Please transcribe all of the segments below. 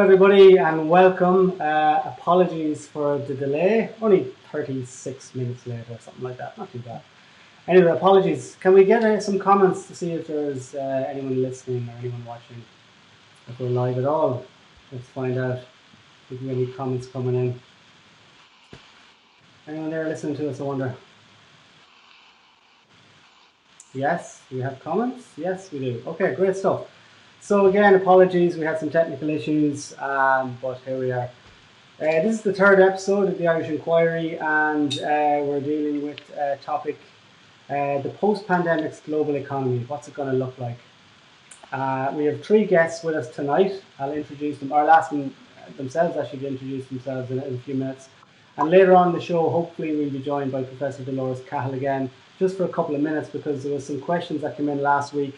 everybody, and welcome. Apologies for the delay, only 36 minutes late or something like that, not too bad. Anyway, apologies. Can we get some comments to see if there's anyone listening or anyone watching, if we're live at all? Let's find out if we have any comments coming in. Anyone there listening to us, I wonder? Yes, we have comments? Yes, we do. Okay, great stuff. So again, apologies, we had some technical issues, but here we are. This is the third episode of the Irish Inquiry, and we're dealing with a topic, the post-pandemic global economy. What's it going to look like? We have three guests with us tonight. I'll introduce them, or I'll ask them themselves actually to introduce themselves in a few minutes. And later on in the show, hopefully we'll be joined by Professor Dolores Cahill again, just for a couple of minutes, because there was some questions that came in last week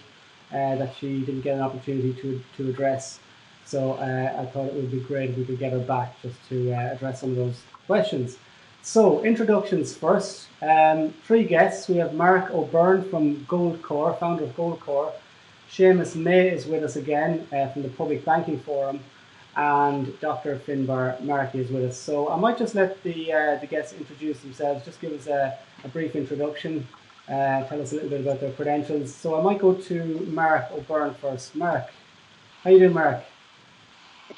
that she didn't get an opportunity to address. So I thought it would be great if we could get her back just to address some of those questions. So introductions first. Three guests. We have Mark O'Byrne from Goldcore, founder of Goldcore. Seamus Maye is with us again from the Public Banking Forum, and Dr. Finbar Markey is with us. So I might just let the guests introduce themselves, just give us a brief introduction, tell us a little bit about their credentials. So I might go to Mark O'Byrne first. Mark, how you doing, Mark?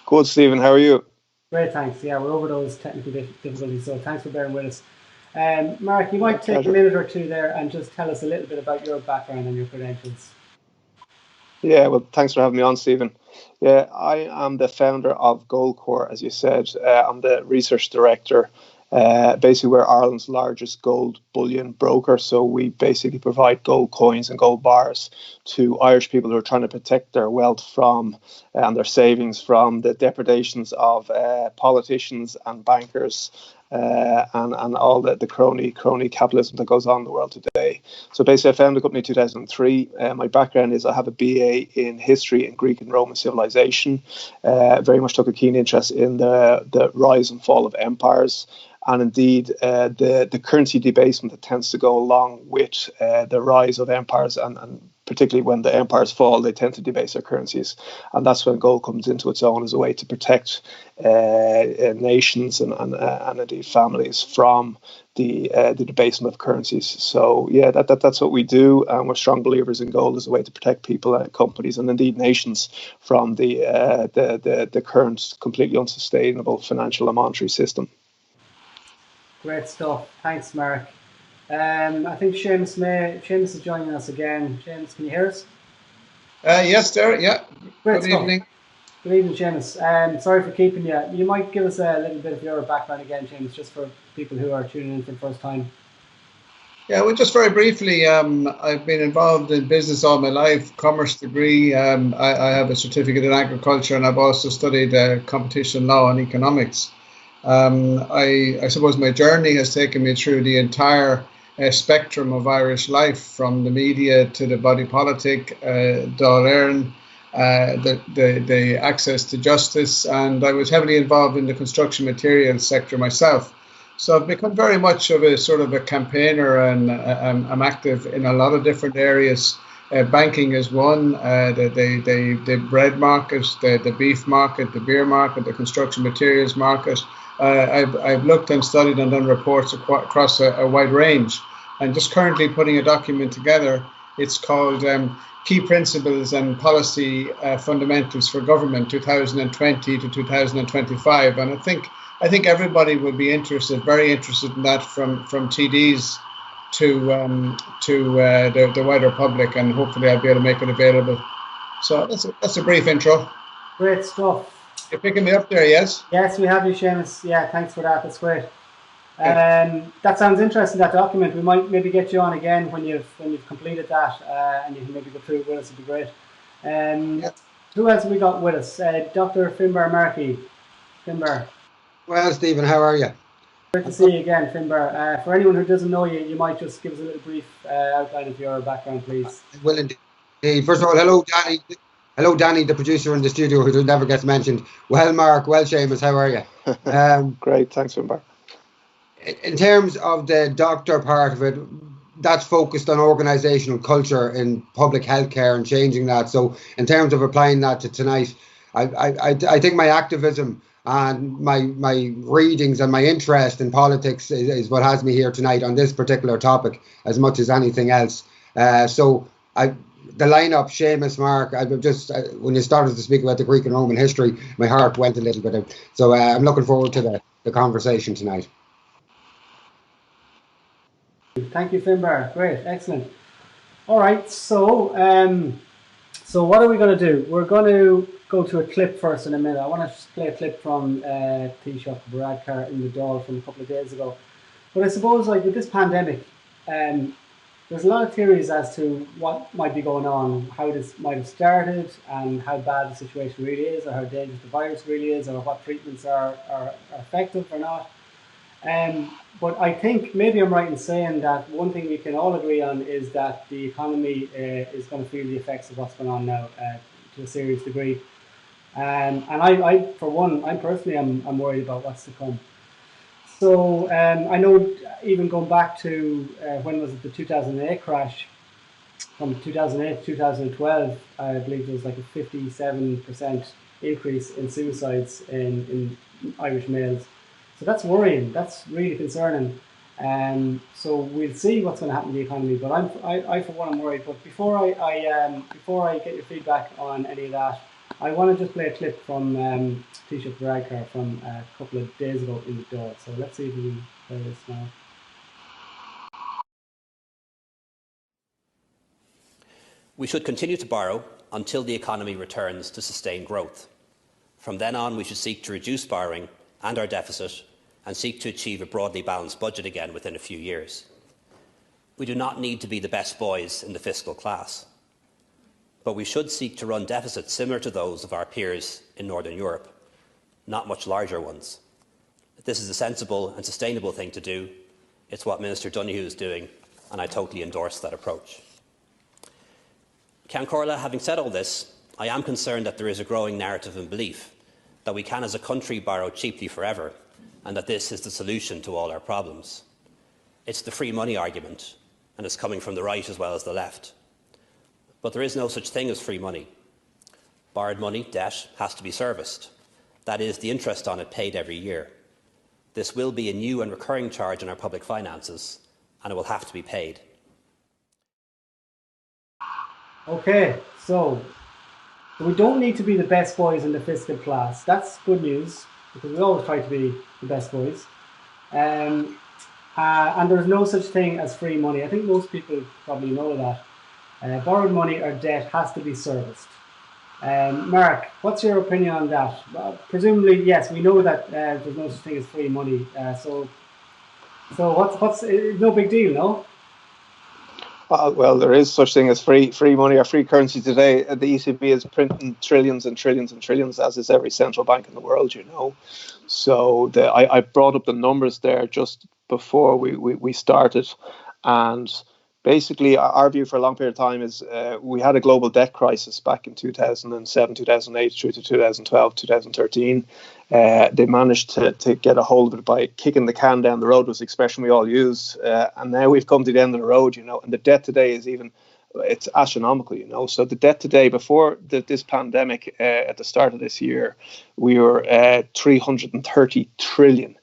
Good, Stephen. How are you? Great, thanks. Yeah, we're over those technical difficulties, so thanks for bearing with us. Mark, you might take a minute or two there and just tell us a little bit about your background and your credentials. Yeah, well, thanks for having me on, Stephen. Yeah, I am the founder of Goldcore, as you said. I'm the research director. Basically, we're Ireland's largest gold bullion broker. So we basically provide gold coins and gold bars to Irish people who are trying to protect their wealth from and their savings from the depredations of politicians and bankers and all the crony capitalism that goes on in the world today. So basically, I founded the company in 2003. My background is I have a BA in history and Greek and Roman civilization. Very much took a keen interest in the rise and fall of empires. And indeed, the currency debasement that tends to go along with the rise of empires, and particularly when the empires fall, they tend to debase their currencies. And that's when gold comes into its own as a way to protect nations and indeed families from the debasement of currencies. So yeah, that's what we do, and we're strong believers in gold as a way to protect people and companies and indeed nations from the current completely unsustainable financial and monetary system. Great stuff. Thanks, Mark. I think Seamus is joining us again. Seamus, can you hear us? Yes, there. Yeah. Great Good stuff. evening. Good evening, Seamus. Sorry for keeping you. You might give us a little bit of your background again, Seamus, just for people who are tuning in for the first time. Yeah, well, just very briefly, I've been involved in business all my life, commerce degree. I have a certificate in agriculture, and I've also studied competition law and economics. I suppose my journey has taken me through the entire spectrum of Irish life, from the media to the body politic, Dáil Éireann, the access to justice, and I was heavily involved in the construction materials sector myself. So I've become very much of a sort of a campaigner, and I'm active in a lot of different areas. Banking is one, the bread market, the beef market, the beer market, the construction materials market. I've looked and studied and done reports across a wide range, and just currently putting a document together. It's called Key Principles and Policy Fundamentals for Government 2020 to 2025, and I think everybody would be very interested in that, from TDs to the wider public, and hopefully I'll be able to make it available. So that's a brief intro. Great stuff. You're picking me up there, yes? Yes, we have you, Seamus. Yeah, thanks for that. That's great. That sounds interesting, that document. We might maybe get you on again when you've completed that, and you can maybe go through it with us. It'd be great. Who else have we got with us? Dr. Finbar Markey. Finbar. Well, Stephen, how are you? Great to see you again, Finbar. For anyone who doesn't know you, you might just give us a little brief outline of your background, please. Well, indeed. First of all, hello, Danny. Hello, Danny, the producer in the studio who never gets mentioned. Well, Mark, well, Seamus, how are you? Great, thanks, Finbar. In terms of the doctor part of it, that's focused on organisational culture in public healthcare and changing that. So in terms of applying that to tonight, I think my activism and my readings and my interest in politics is what has me here tonight on this particular topic as much as anything else. The lineup, Seamus, Mark, when you started to speak about the Greek and Roman history, my heart went a little bit out. So I'm looking forward to the conversation tonight. Thank you, Finbar. Great, excellent. All right, so what are we going to do? We're going to go to a clip first in a minute. I want to just play a clip from Taoiseach Varadkar in the Dáil from a couple of days ago. But I suppose, like, with this pandemic, there's a lot of theories as to what might be going on, how this might have started, and how bad the situation really is, or how dangerous the virus really is, or what treatments are effective or not. But I think maybe I'm right in saying that one thing we can all agree on is that the economy is going to feel the effects of what's going on now to a serious degree. And I for one, I'm personally, I'm worried about what's to come. So I know even going back to when was it, the 2008 crash, from 2008 to 2012, I believe there was like a 57% increase in suicides in Irish males. So that's worrying. That's really concerning. So we'll see what's going to happen to the economy. But I for one, am worried. But before I get your feedback on any of that, I want to just play a clip from Taoiseach Varadkar from a couple of days ago in the Dáil. So let's see if we can play this now. We should continue to borrow until the economy returns to sustained growth. From then on, we should seek to reduce borrowing and our deficit and seek to achieve a broadly balanced budget again within a few years. We do not need to be the best boys in the fiscal class, but we should seek to run deficits similar to those of our peers in Northern Europe, not much larger ones. This is a sensible and sustainable thing to do. It's what Minister Donoghue is doing, and I totally endorse that approach. Ceann Comhairle, having said all this, I am concerned that there is a growing narrative and belief that we can as a country borrow cheaply forever and that this is the solution to all our problems. It's the free money argument, and it's coming from the right as well as the left. But there is no such thing as free money. Borrowed money, debt, has to be serviced. That is, the interest on it paid every year. This will be a new and recurring charge on our public finances, and it will have to be paid. Okay, so we don't need to be the best boys in the fiscal class. That's good news, because we always try to be the best boys. And there's no such thing as free money. I think most people probably know that. Borrowed money or debt has to be serviced. Mark, what's your opinion on that? Presumably, yes, we know that there's no such thing as free money. So what's no big deal, no? Well, there is such thing as free money or free currency today. The ECB is printing trillions and trillions and trillions, as is every central bank in the world, you know. So I brought up the numbers there just before we started, and basically our view for a long period of time is we had a global debt crisis back in 2007, 2008 through to 2012, 2013. They managed to get a hold of it by kicking the can down the road, was the expression we all use. And now we've come to the end of the road, you know, and the debt today is it's astronomical, you know. So the debt today, before this pandemic at the start of this year, we were $330 trillion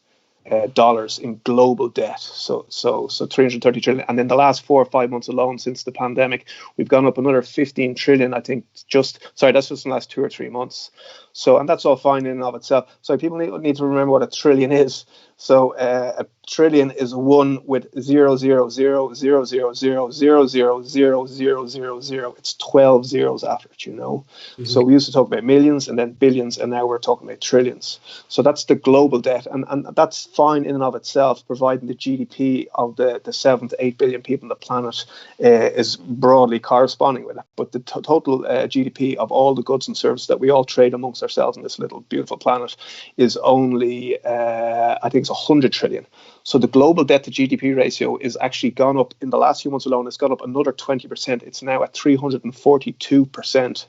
dollars in global debt. So 330 trillion. And in the last 4 or 5 months alone since the pandemic, we've gone up another 15 trillion, I think, that's just in the last 2 or 3 months. So, and that's all fine in and of itself. So people need to remember what a trillion is. So a trillion is one with 0.00000000000. It's 12 zeros after it, you know. Mm-hmm. So we used to talk about millions and then billions, and now we're talking about trillions. So that's the global debt, and that's fine in and of itself, providing the GDP of the 7 to 8 billion people on the planet is broadly corresponding with it. But the total GDP of all the goods and services that we all trade amongst ourselves on this little beautiful planet is only, I think it's 100 trillion. So the global debt to GDP ratio is actually gone up in the last few months alone. It's gone up another 20%. It's now at 342%.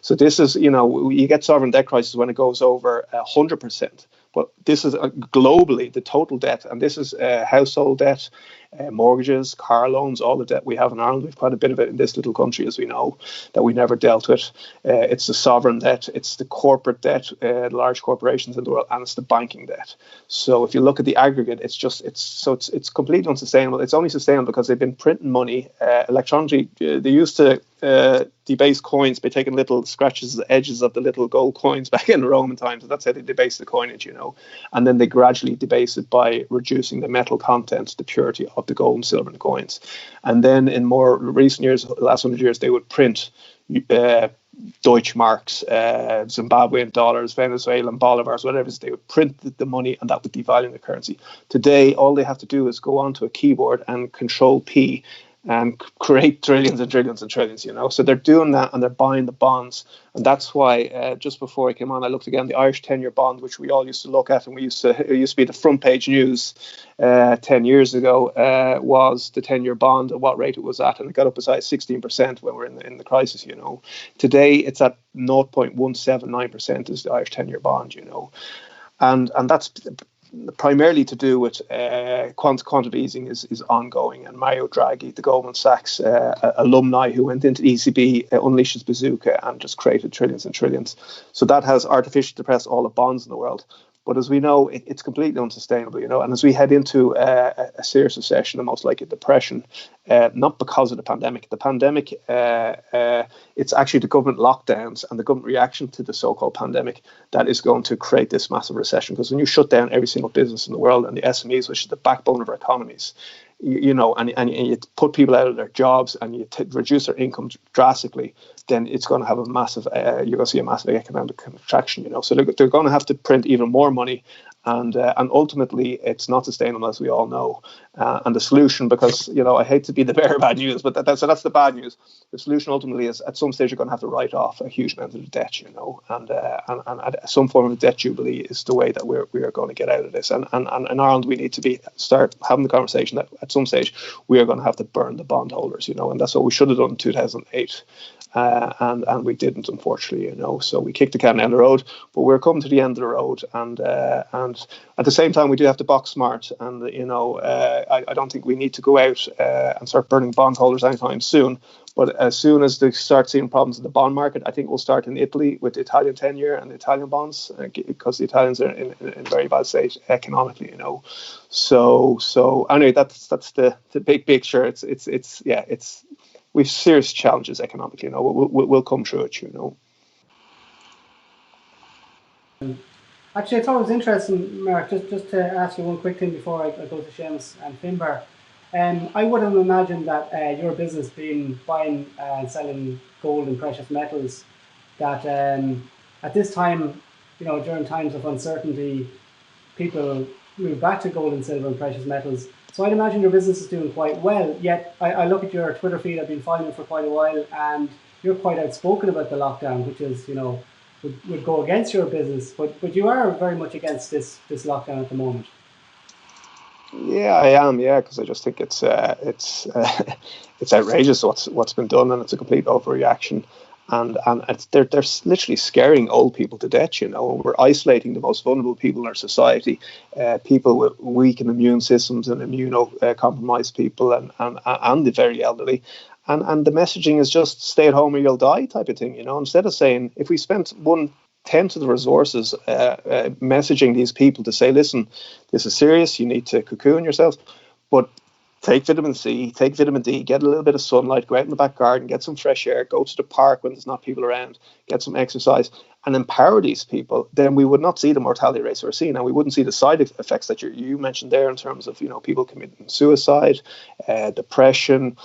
So this is, you know, you get sovereign debt crisis when it goes over 100%. But this is globally the total debt, and this is household debt, mortgages, car loans, all the debt we have in Ireland. We've quite a bit of it in this little country, as we know, that we never dealt with. It's the sovereign debt, it's the corporate debt, large corporations in the world, and it's the banking debt. So if you look at the aggregate, it's completely unsustainable. It's only sustainable because they've been printing money electronically. They used to debase coins by taking little scratches at the edges of the little gold coins back in the Roman times. So that's how they debase the coinage, and then they gradually debase it by reducing the metal content, the purity of the gold and silver in the coins. And then in more recent years, the last 100 years, they would print Deutschmarks, Zimbabwean dollars, Venezuelan bolivars, whatever it is. They would print the money, and that would devalue the currency. Today, all they have to do is go onto a keyboard and Control P and create trillions and trillions and trillions, So they're doing that, and they're buying the bonds. And that's why just before I came on, I looked again, the Irish 10-year bond, which we all used to look at, and it used to be the front page news 10 years ago, was the 10-year bond and what rate it was at. And it got up as high as 16% when we're in the crisis, Today, it's at 0.179% is the Irish 10-year bond, And that's primarily to do with quantitative easing is ongoing, and Mario Draghi, the Goldman Sachs alumni who went into the ECB, unleashed his bazooka and just created trillions and trillions. So that has artificially depressed all the bonds in the world. But as we know, it's completely unsustainable, And as we head into a serious recession and most likely a depression, not because of the pandemic. The pandemic, it's actually the government lockdowns and the government reaction to the so-called pandemic that is going to create this massive recession. Because when you shut down every single business in the world and the SMEs, which is the backbone of our economies, and you put people out of their jobs and you reduce their income drastically, then it's going to have a massive, you're going to see a massive economic contraction, So they're going to have to print even more money. And ultimately, it's not sustainable, as we all know. And the solution, because, I hate to be the bearer of bad news, but that's the bad news. The solution ultimately is at some stage you're going to have to write off a huge amount of the debt, and some form of debt jubilee is the way that we are going to get out of this. And in Ireland, we need to start having the conversation that at some stage we are going to have to burn the bondholders, and that's what we should have done in 2008. And we didn't, unfortunately, So we kicked the can down the road, but we're coming to the end of the road, and at the same time we do have to box smart. And I don't think we need to go out and start burning bondholders anytime soon. But as soon as they start seeing problems in the bond market, I think we'll start in Italy with the Italian 10-year and the Italian bonds, because the Italians are in a very bad state economically, So anyway, that's the big picture. It's we've serious challenges economically. We'll come through it. Actually, I thought it was interesting, Mark, just to ask you one quick thing before I go to Seamus and Finbar. I would have imagined that your business being buying and selling gold and precious metals, that at this time, during times of uncertainty, people move back to gold and silver and precious metals. So I'd imagine your business is doing quite well. Yet I look at your Twitter feed. I've been following for quite a while, and you're quite outspoken about the lockdown, which is, would go against your business. But you are very much against this lockdown at the moment. Yeah, I am. Yeah, because I just think it's outrageous what's been done, and it's a complete overreaction. And they're literally scaring old people to death, We're isolating the most vulnerable people in our society, people with weak immune systems and immunocompromised people, and the very elderly. And the messaging is just stay at home or you'll die type of thing, Instead of saying, if we spent 1/10 of the resources messaging these people to say, listen, this is serious, you need to cocoon yourself, but take vitamin C, take vitamin D, get a little bit of sunlight, go out in the back garden, get some fresh air, go to the park when there's not people around, get some exercise, and empower these people, then we would not see the mortality rates we're seeing, and we wouldn't see the side effects that you mentioned there in terms of people committing suicide, depression,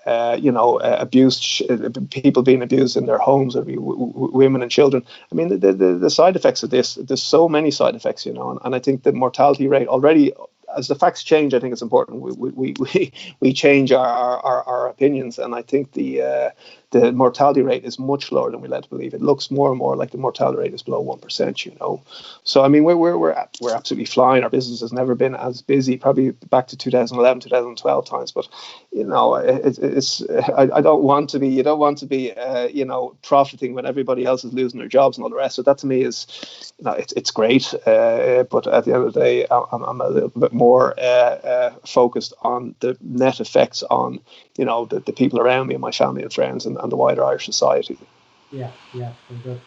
abuse, people being abused in their homes, or women and children. I mean, the side effects of this, there's so many side effects, and I think the mortality rate already, as the facts change, I think it's important we change our opinions, and I think the the mortality rate is much lower than we led to believe. It looks more and more like the mortality rate is below 1%, you know. So, I mean, we're absolutely flying. Our business has never been as busy, probably back to 2011, 2012 times. But, you know, I don't want to be, you don't want to be, you know, profiting when everybody else is losing their jobs and all the rest. So that to me is, you know, it's great. But at the end of the day, I'm a little bit more focused on the net effects on, you know, the people around me and my family and friends and the wider Irish society. Yeah, very good.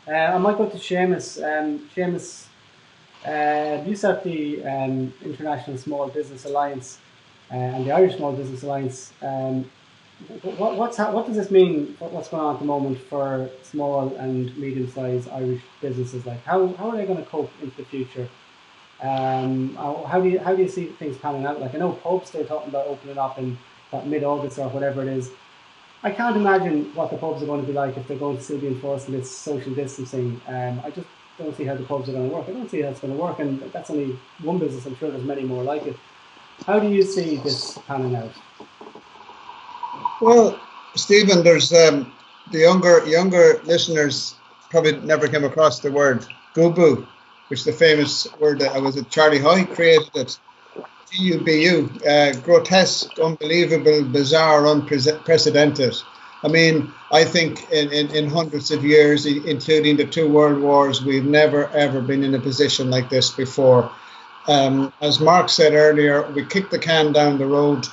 I might go to Seamus. Seamus, you set the International Small Business Alliance and the Irish Small Business Alliance. What does this mean? What's going on at the moment for small and medium-sized Irish businesses? Like, how are they going to cope into the future? How do you see things panning out? Like, I know pubs, they're talking about opening up in mid-August or whatever it is. I can't imagine what the pubs are going to be like if they're going to still be enforcing this social distancing. I just don't see how the pubs are going to work. I don't see how it's going to work, and that's only one business. I'm sure there's many more like it. How do you see this panning out? Well, Stephen, there's the younger listeners probably never came across the word "gubu," which is the famous word that was it Charlie Hoy created it. GUBU, grotesque, unbelievable, bizarre, unprecedented. I mean, I think in hundreds of years, including the 2 world wars, we've never, ever been in a position like this before. As Mark said earlier, we kicked the can down the road.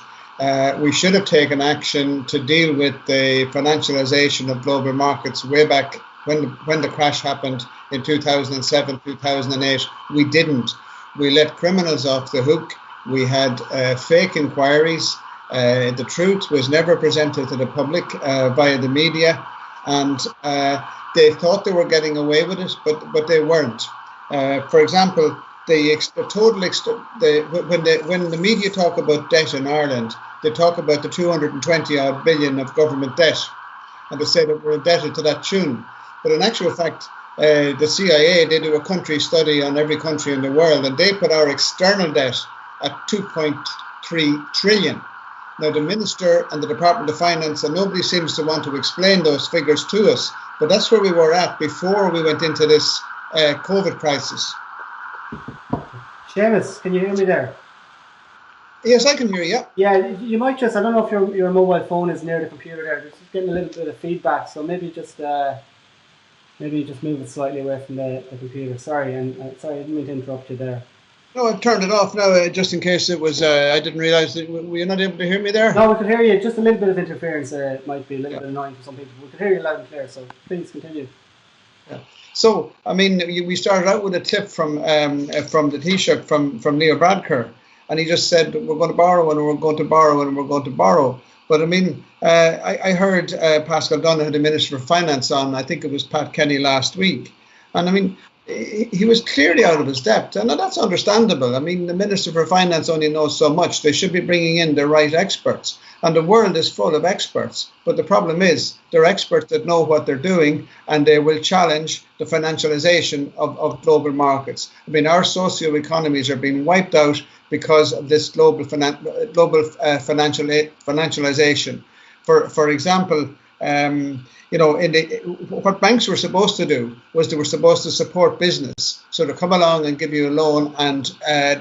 We should have taken action to deal with the financialization of global markets way back when the crash happened in 2007, 2008. We didn't. We let criminals off the hook. We had fake inquiries. The truth was never presented to the public via the media, and they thought they were getting away with it, but they weren't. For example, when the media talk about debt in Ireland, they talk about the 220 odd billion of government debt, and they say that we're indebted to that tune. But in actual fact, the CIA, they do a country study on every country in the world, and they put our external debt at 2.3 trillion. Now, the Minister and the Department of Finance, and nobody seems to want to explain those figures to us, but that's where we were at before we went into this COVID crisis. Seamus, can you hear me there? Yes, I can hear you. Yeah, you might just, I don't know if your mobile phone is near the computer there, just getting a little bit of feedback, so maybe just move it slightly away from the computer. Sorry, and sorry, I didn't mean to interrupt you there. No, I've turned it off now, just in case it was, I didn't realise that, were you not able to hear me there? No, we could hear you, just a little bit of interference might be a little bit annoying for some people. We could hear you loud and clear, so please continue. Yeah. So, I mean, we started out with a tip from the Taoiseach from Leo Varadkar, and he just said, we're going to borrow and we're going to borrow and we're going to borrow. But I mean, I heard Pascal Donoghue, the Minister for Finance, on, I think it was Pat Kenny last week. And I mean, he was clearly out of his depth, and that's understandable. I mean, the Minister for Finance only knows so much. They should be bringing in the right experts, and the world is full of experts. But the problem is, they're experts that know what they're doing, and they will challenge the financialization of global markets. I mean, our socio-economies are being wiped out because of this global financialization. For example, you know, what banks were supposed to do was they were supposed to support business. So to come along and give you a loan, and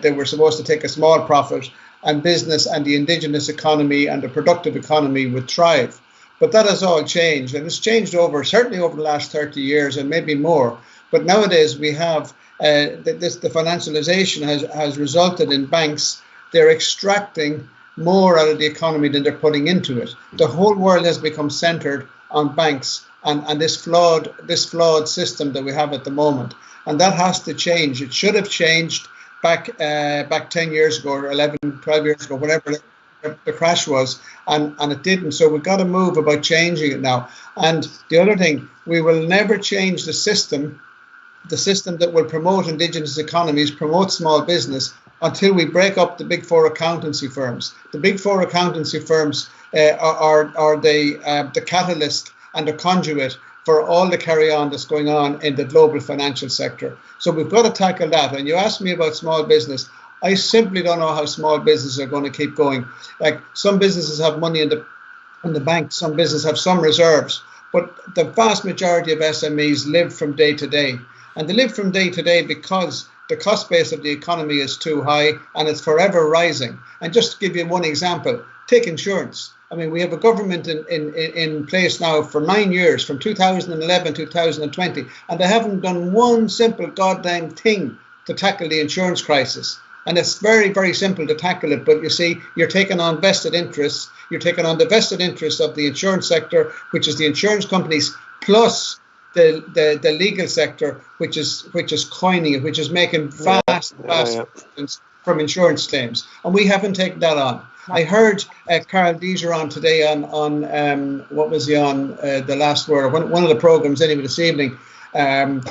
they were supposed to take a small profit, and business and the indigenous economy and the productive economy would thrive. But that has all changed, and it's changed certainly over the last 30 years and maybe more. But nowadays we have the financialization has resulted in banks, they're extracting more out of the economy than they're putting into it. The whole world has become centered on banks and this flawed system that we have at the moment, and that has to change. It should have changed back 10 years ago or 11, 12 years ago, whatever the crash was, and it didn't. So we've got to move about changing it now. And the other thing, we will never change the system that will promote indigenous economies, promote small business, until we break up the big four accountancy firms. The big four accountancy firms are the catalyst and the conduit for all the carry-on that's going on in the global financial sector. So we've got to tackle that. And you asked me about small business. I simply don't know how small businesses are going to keep going. Like, some businesses have money in the and the banks, some business have some reserves. But the vast majority of SMEs live from day to day. And they live from day to day because the cost base of the economy is too high and it's forever rising. And just to give you one example, take insurance. I mean, we have a government in place now for 9 years, from 2011 to 2020, and they haven't done one simple goddamn thing to tackle the insurance crisis. And it's very, very simple to tackle it. But you see, you're taking on vested interests. You're taking on the vested interests of the insurance sector, which is the insurance companies, plus the legal sector, which is coining it, which is making vast fortunes from insurance claims. And we haven't taken that on. I heard Carl Deeser on today on what was he on, the last word, one of the programs anyway this evening. And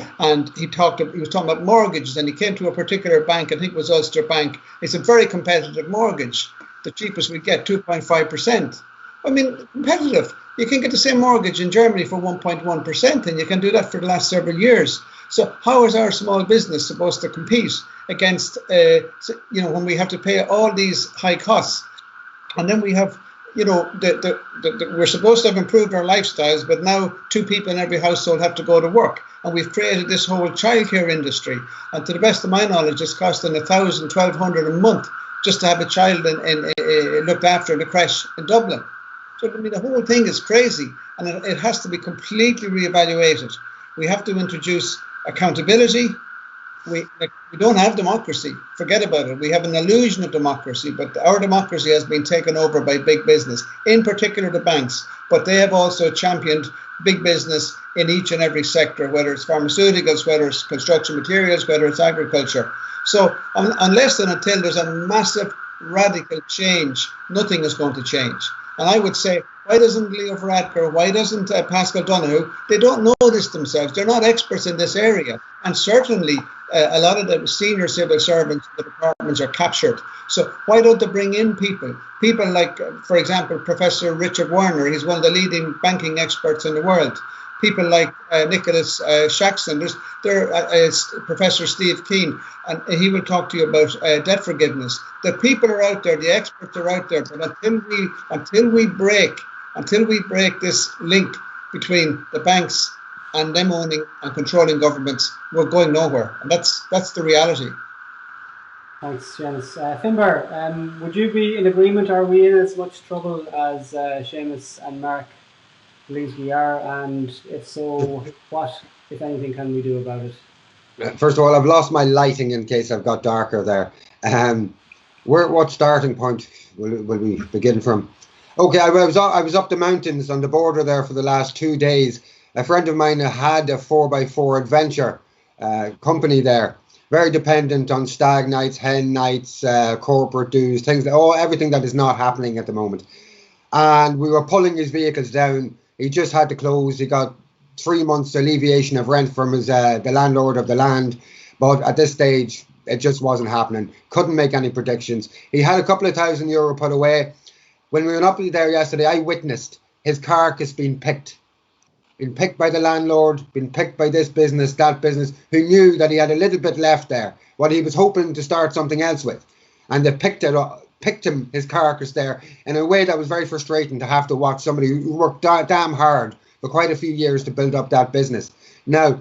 he was talking about mortgages, and he came to a particular bank, I think it was Ulster Bank. It's a very competitive mortgage, the cheapest we get, 2.5%. I mean, competitive. You can get the same mortgage in Germany for 1.1%, and you can do that for the last several years. So how is our small business supposed to compete against, when we have to pay all these high costs? And then we have, we're supposed to have improved our lifestyles, but now 2 people in every household have to go to work. And we've created this whole childcare industry. And to the best of my knowledge, it's costing $1,000, $1,200 a month just to have a child looked after in a creche in Dublin. So, I mean, the whole thing is crazy, and it has to be completely reevaluated. We have to introduce accountability. We don't have democracy. Forget about it. We have an illusion of democracy, but our democracy has been taken over by big business, in particular the banks. But they have also championed big business in each and every sector, whether it's pharmaceuticals, whether it's construction materials, whether it's agriculture. So unless and until there's a massive radical change, nothing is going to change. And I would say, why doesn't Leo Varadkar, why doesn't Pascal Donoghue? They don't know this themselves. They're not experts in this area. And certainly a lot of the senior civil servants in the departments are captured. So why don't they bring in people like, for example, Professor Richard Werner? He's one of the leading banking experts in the world. People like Nicholas Shaxton, there's Professor Steve Keane, and he will talk to you about debt forgiveness. The people are out there, the experts are out there, but until we break this link between the banks and them owning and controlling governments, we're going nowhere, and that's the reality. Thanks, Seamus. Finbar, would you be in agreement? Are we in as much trouble as Seamus and Mark believes we are, and if so, what, if anything, can we do about it? First of all, I've lost my lighting in case I've got darker there. What starting point will we begin from? Okay, I was up the mountains on the border there for the last 2 days. A friend of mine had a 4x4 adventure company there, very dependent on stag nights, hen nights, corporate dues, everything that is not happening at the moment. And we were pulling his vehicles down. He just had to close. He got 3 months alleviation of rent from his the landlord of the land. But at this stage, it just wasn't happening. Couldn't make any predictions. He had a couple of €1,000 put away. When we went up there yesterday, I witnessed his carcass being picked. Been picked by the landlord, been picked by this business, that business, who knew that he had a little bit left there, what he was hoping to start something else with. And they picked him, his carcass there, in a way that was very frustrating to have to watch somebody who worked damn hard for quite a few years to build up that business. Now,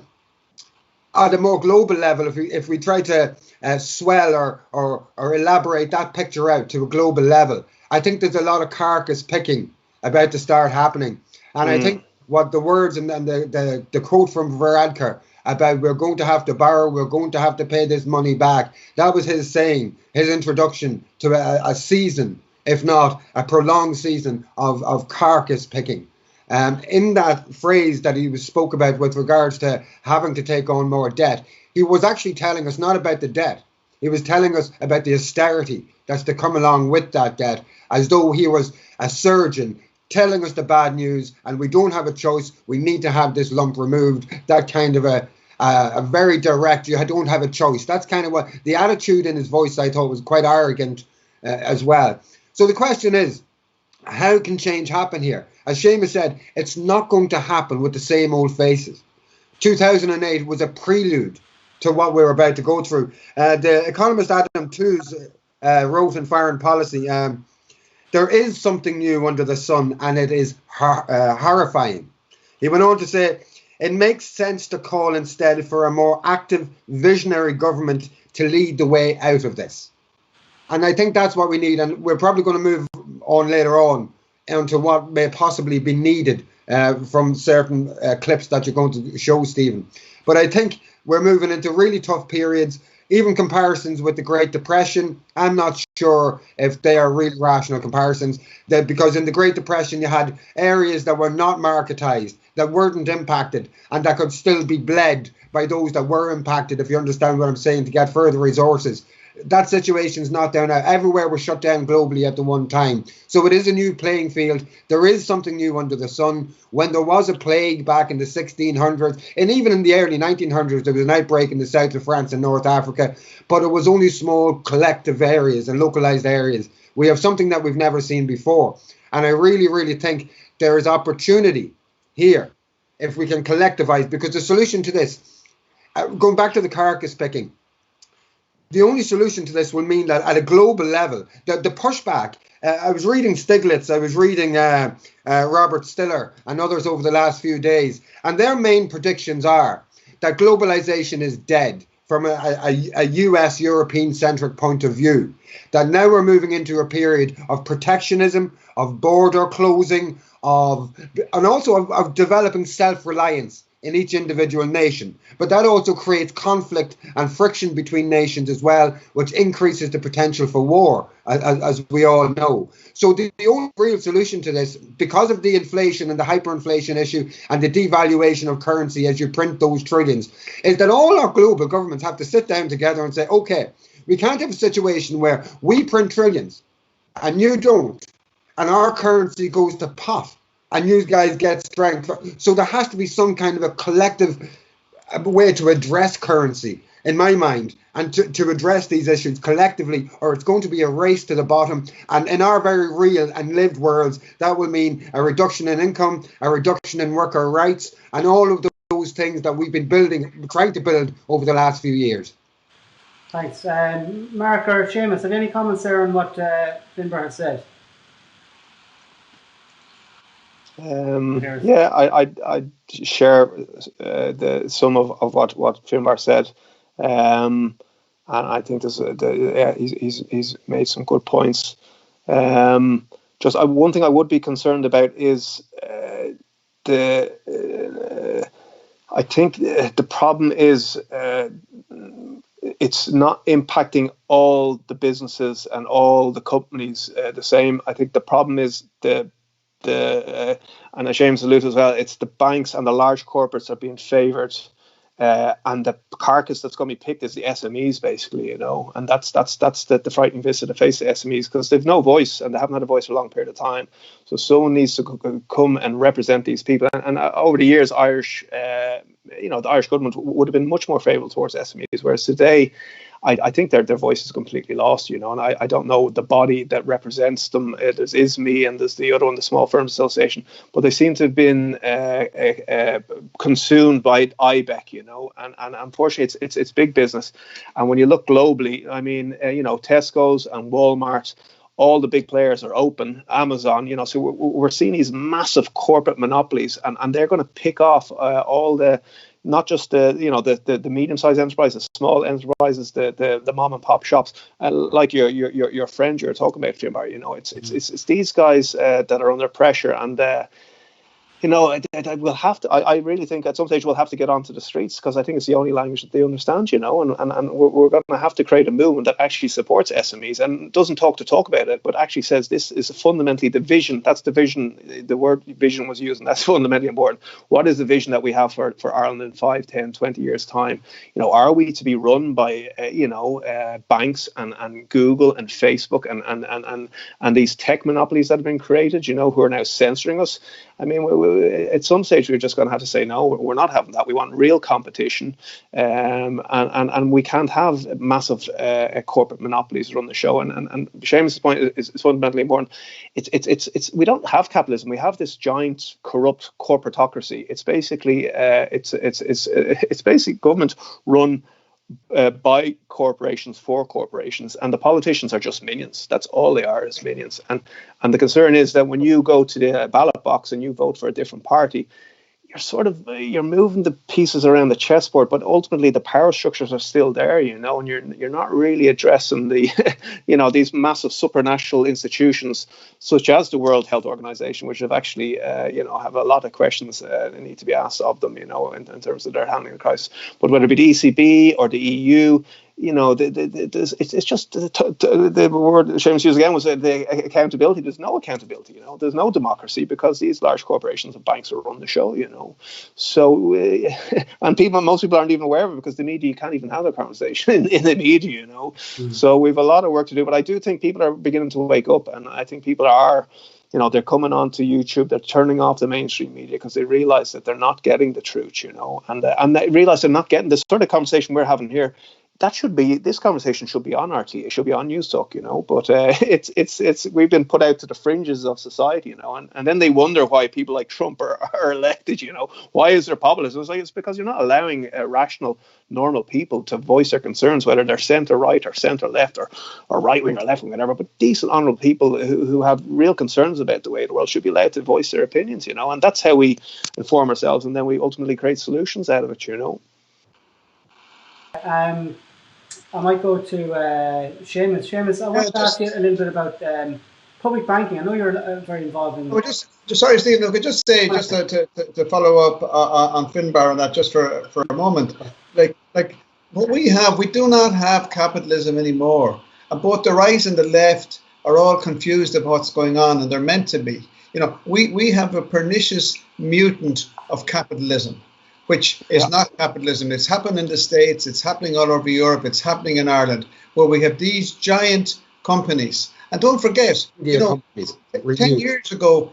at a more global level, if we try to swell or elaborate that picture out to a global level, I think there's a lot of carcass picking about to start happening. And I think what the words and the quote from Varadkar about we're going to have to borrow, we're going to have to pay this money back, that was his saying, his introduction to a season, if not a prolonged season of carcass picking. In that phrase that he spoke about with regards to having to take on more debt, he was actually telling us not about the debt. He was telling us about the austerity that's to come along with that debt, as though he was a surgeon telling us the bad news and we don't have a choice, we need to have this lump removed. That kind of a very direct, you don't have a choice. That's kind of what the attitude in his voice, I thought, was quite arrogant as well. So the question is, how can change happen here? As Seamus said, it's not going to happen with the same old faces. 2008 was a prelude to what we're about to go through. The economist Adam Tooze wrote in Foreign Policy, There is something new under the sun, and it is horrifying. He went on to say, it makes sense to call instead for a more active, visionary government to lead the way out of this. And I think that's what we need. And we're probably going to move on later on into what may possibly be needed from certain clips that you're going to show, Stephen. But I think we're moving into really tough periods. Even comparisons with the Great Depression, I'm not sure if they are really rational comparisons. Because in the Great Depression, you had areas that were not marketized, that weren't impacted, and that could still be bled by those that were impacted, if you understand what I'm saying, to get further resources. That situation is not there now. Everywhere was shut down globally at the one time. So it is a new playing field. There is something new under the sun. When there was a plague back in the 1600s, and even in the early 1900s, there was an outbreak in the south of France and North Africa, but it was only small collective areas and localized areas. We have something that we've never seen before. And I really, really think there is opportunity here if we can collectivize, because the solution to this, going back to the carcass picking, the only solution to this will mean that at a global level, the pushback, I was reading Stiglitz, I was reading Robert Stiller and others over the last few days, and their main predictions are that globalization is dead from a US, European-centric point of view, that now we're moving into a period of protectionism, of border closing, and also of developing self-reliance in each individual nation. But that also creates conflict and friction between nations as well, which increases the potential for war, as we all know. So the only real solution to this, because of the inflation and the hyperinflation issue and the devaluation of currency as you print those trillions, is that all our global governments have to sit down together and say, okay, we can't have a situation where we print trillions and you don't, and our currency goes to pot and you guys get strength. So there has to be some kind of a collective way to address currency, in my mind, and to address these issues collectively, or it's going to be a race to the bottom. And in our very real and lived worlds, that will mean a reduction in income, a reduction in worker rights, and all of those things that we've been trying to build over the last few years. Thanks. Mark or Seamus, have you any comments there on what Finbar has said? Yeah, I share some of what Finbar said, and I think he's made some good points. Just one thing I would be concerned about is I think the problem is it's not impacting all the businesses and all the companies the same. I think the problem is and as James alluded as well, it's the banks and the large corporates that are being favoured, and the carcass that's going to be picked is the SMEs, basically, and that's the frightening visit to face the SMEs, because they've no voice and they haven't had a voice for a long period of time. So someone needs to come and represent these people. And over the years, the Irish government would have been much more favourable towards SMEs, whereas today, I think their voice is completely lost, and I don't know the body that represents them. There's ISME and there's the other one, the Small Firms Association, but they seem to have been consumed by IBEC, and unfortunately it's big business. And when you look globally, I mean, Tesco's and Walmart, all the big players are open, Amazon, so we're seeing these massive corporate monopolies, and they're going to pick off all the, not just the medium-sized enterprises, small enterprises, the mom and pop shops, like your friend you're talking about, Finbar. It's these guys that are under pressure, and we'll have to. I really think at some stage we'll have to get onto the streets, because I think it's the only language that they understand. And we're going to have to create a movement that actually supports SMEs and doesn't talk about it, but actually says this is fundamentally the vision. That's the vision. The word vision was used, and that's fundamentally important. What is the vision that we have for Ireland in 5, 10, 20 years' time? Are we to be run by banks and Google and Facebook and these tech monopolies that have been created? Who are now censoring us? I mean, at some stage we're just going to have to say no. We're not having that. We want real competition, and we can't have massive corporate monopolies run the show. And Seamus' point is fundamentally important. It's we don't have capitalism. We have this giant corrupt corporatocracy. It's basically it's basically government run by corporations for corporations, and the politicians are just minions. That's all they are, is minions. And the concern is that when you go to the ballot box and you vote for a different party, you're moving the pieces around the chessboard, but ultimately the power structures are still there, and you're not really addressing the these massive supranational institutions such as the World Health Organization, which have actually have a lot of questions that need to be asked of them, in terms of their handling the crisis. But whether it be the ECB or the EU, it's just the word Seamus used again was the accountability. There's no accountability, there's no democracy, because these large corporations and banks are run the show, So, and most people aren't even aware of it, because the media, you can't even have a conversation in the media, So we've a lot of work to do, but I do think people are beginning to wake up, and I think people are. They're coming onto YouTube. They're turning off the mainstream media because they realize that they're not getting the truth, and they realize they're not getting the sort of conversation we're having here. This conversation should be on RT. It should be on Newstalk, But it's we've been put out to the fringes of society, and then they wonder why people like Trump are elected, Why is there populism? It's because you're not allowing rational, normal people to voice their concerns, whether they're centre right or centre left or right wing or left wing, whatever. But decent, honourable people who have real concerns about the way the world should be allowed to voice their opinions, And that's how we inform ourselves, and then we ultimately create solutions out of it, I might go to Seamus. Seamus, I want to ask you a little bit about public banking. I know you're very involved in. Sorry, Stephen. I could just say, just to follow up on Finbar on that, just for a moment. Like what we do not have capitalism anymore, and both the right and the left are all confused about what's going on, and they're meant to be. We have a pernicious mutant of capitalism, which is not capitalism. It's happened in the States, it's happening all over Europe, it's happening in Ireland, where we have these giant companies. And don't forget, 10 years ago,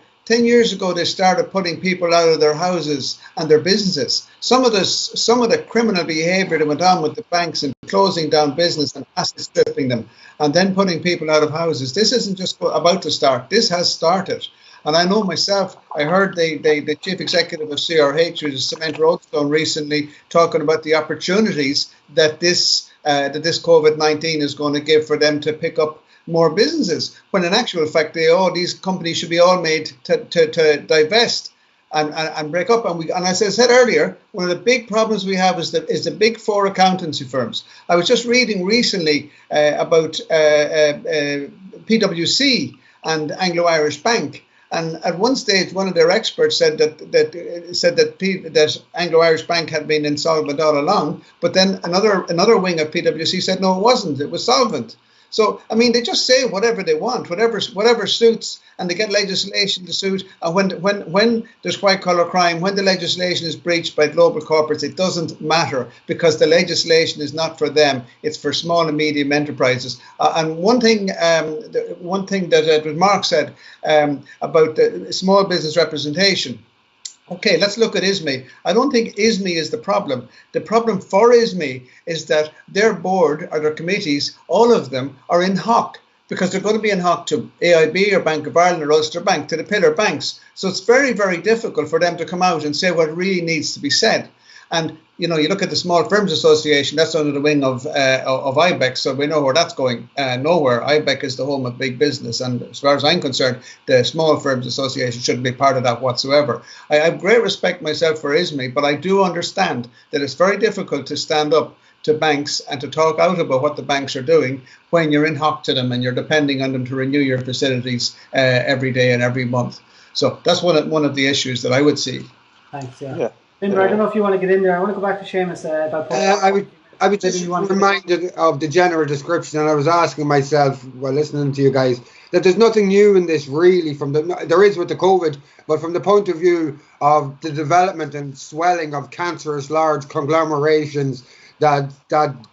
they started putting people out of their houses and their businesses. Some of the criminal behavior that went on with the banks and closing down business and asset stripping them, and then putting people out of houses. This isn't just about to start. This has started. And I know myself, I heard the chief executive of CRH, who's Cement Roadstone, recently talking about the opportunities that this COVID-19 is going to give for them to pick up more businesses, when in actual fact these companies should be all made to divest and break up. And as I said earlier, one of the big problems we have is the big four accountancy firms. I was just reading recently about PwC and Anglo-Irish Bank. And at one stage, one of their experts said that Anglo-Irish Bank had been insolvent all along. But then another wing of PwC said, no, it wasn't. It was solvent. So, I mean, they just say whatever they want, whatever suits, and they get legislation to suit. And when there's white-collar crime, when the legislation is breached by global corporates, it doesn't matter, because the legislation is not for them. It's for small and medium enterprises. And one thing that Mark said about the small business representation. Okay, let's look at ISME. I don't think ISME is the problem. The problem for ISME is that their board or their committees, all of them, are in hock, because they're going to be in hock to AIB or Bank of Ireland or Ulster Bank, to the pillar banks. So it's very, very difficult for them to come out and say what really needs to be said. And, you look at the Small Firms Association, that's under the wing of IBEC, so we know where that's going. Nowhere. IBEC is the home of big business, and as far as I'm concerned, the Small Firms Association shouldn't be part of that whatsoever. I have great respect myself for ISME, but I do understand that it's very difficult to stand up to banks and to talk out about what the banks are doing when you're in hock to them and you're depending on them to renew your facilities every day and every month. So that's one of the issues that I would see. Thanks, yeah. Finbar, I don't know if you want to get in there. I want to go back to Seamus about. I was just reminded of the general description, and I was asking myself while listening to you guys that there's nothing new in this really. There is with the COVID, but from the point of view of the development and swelling of cancerous large conglomerations that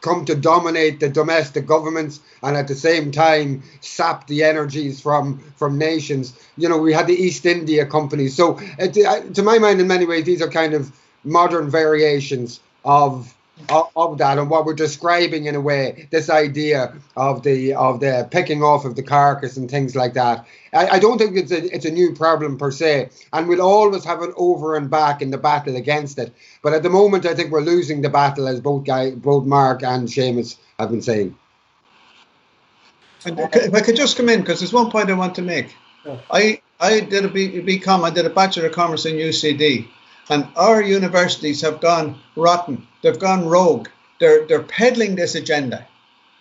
come to dominate the domestic governments and at the same time sap the energies from nations. We had the East India Company. So to my mind, in many ways, these are kind of modern variations of of that, and what we're describing in a way, this idea of the picking off of the carcass and things like that. I don't think it's a new problem per se, and we'll always have an over and back in the battle against it. But at the moment, I think we're losing the battle, as both Mark and Seamus have been saying. And if I could just come in, because there's one point I want to make. Sure. I did a BCom, I did a Bachelor of Commerce in UCD, and our universities have gone rotten. They've gone rogue. They're peddling this agenda.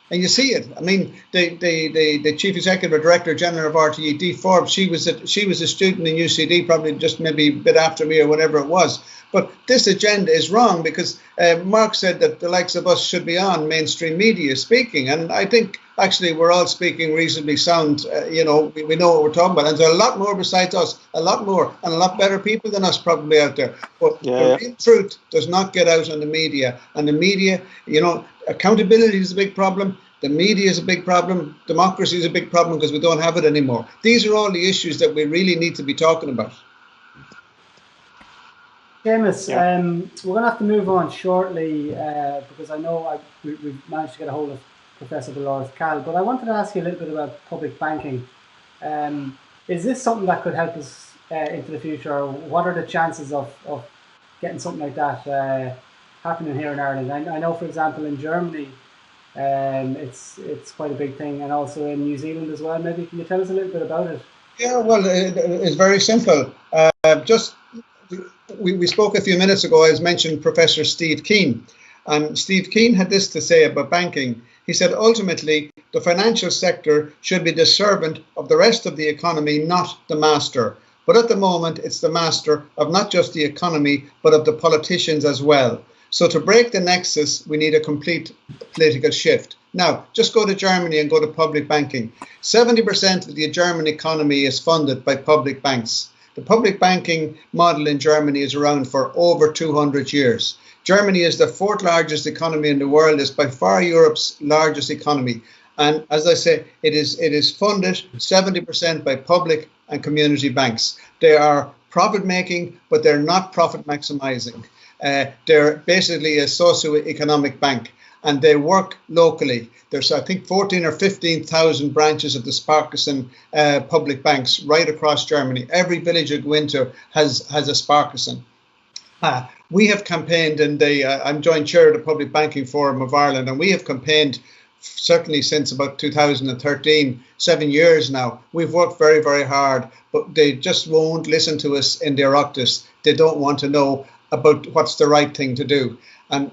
And you see it. I mean, the chief executive or director general of RTE, Dee Forbes, she was a student in UCD, probably just maybe a bit after me or whatever it was. But this agenda is wrong, because Mark said that the likes of us should be on mainstream media speaking. And I think actually we're all speaking reasonably sound. We know what we're talking about. And there's a lot more besides us, a lot more and a lot better people than us probably out there. But the real truth does not get out on the media. And the media, accountability is a big problem. The media is a big problem. Democracy is a big problem because we don't have it anymore. These are all the issues that we really need to be talking about. Seamus, we're going to have to move on shortly because I know we've managed to get a hold of Professor Dolores Cahill, but I wanted to ask you a little bit about public banking. Is this something that could help us into the future? Or what are the chances of getting something like that happening here in Ireland? I know, for example, in Germany, it's quite a big thing, and also in New Zealand as well. Maybe can you tell us a little bit about it? Yeah, well, it's very simple. We spoke a few minutes ago, as mentioned, Professor Steve Keen. And Steve Keen had this to say about banking. He said, ultimately, the financial sector should be the servant of the rest of the economy, not the master. But at the moment, it's the master of not just the economy, but of the politicians as well. So to break the nexus, we need a complete political shift. Now, just go to Germany and go to public banking. 70% of the German economy is funded by public banks. The public banking model in Germany is around for over 200 years. Germany is the fourth largest economy in the world. It's by far Europe's largest economy. And as I say, it is funded 70% by public and community banks. They are profit making, but they're not profit maximizing. They're basically a socio-economic bank, and they work locally. There's, I think, 14 or 15,000 branches of the Sparkassen public banks right across Germany. Every village you go into has a Sparkassen. We have campaigned, and I'm joint chair of the Public Banking Forum of Ireland, and we have campaigned certainly since about 2013, 7 years now. We've worked very, very hard, but they just won't listen to us in their Oireachtas. They don't want to know about what's the right thing to do. And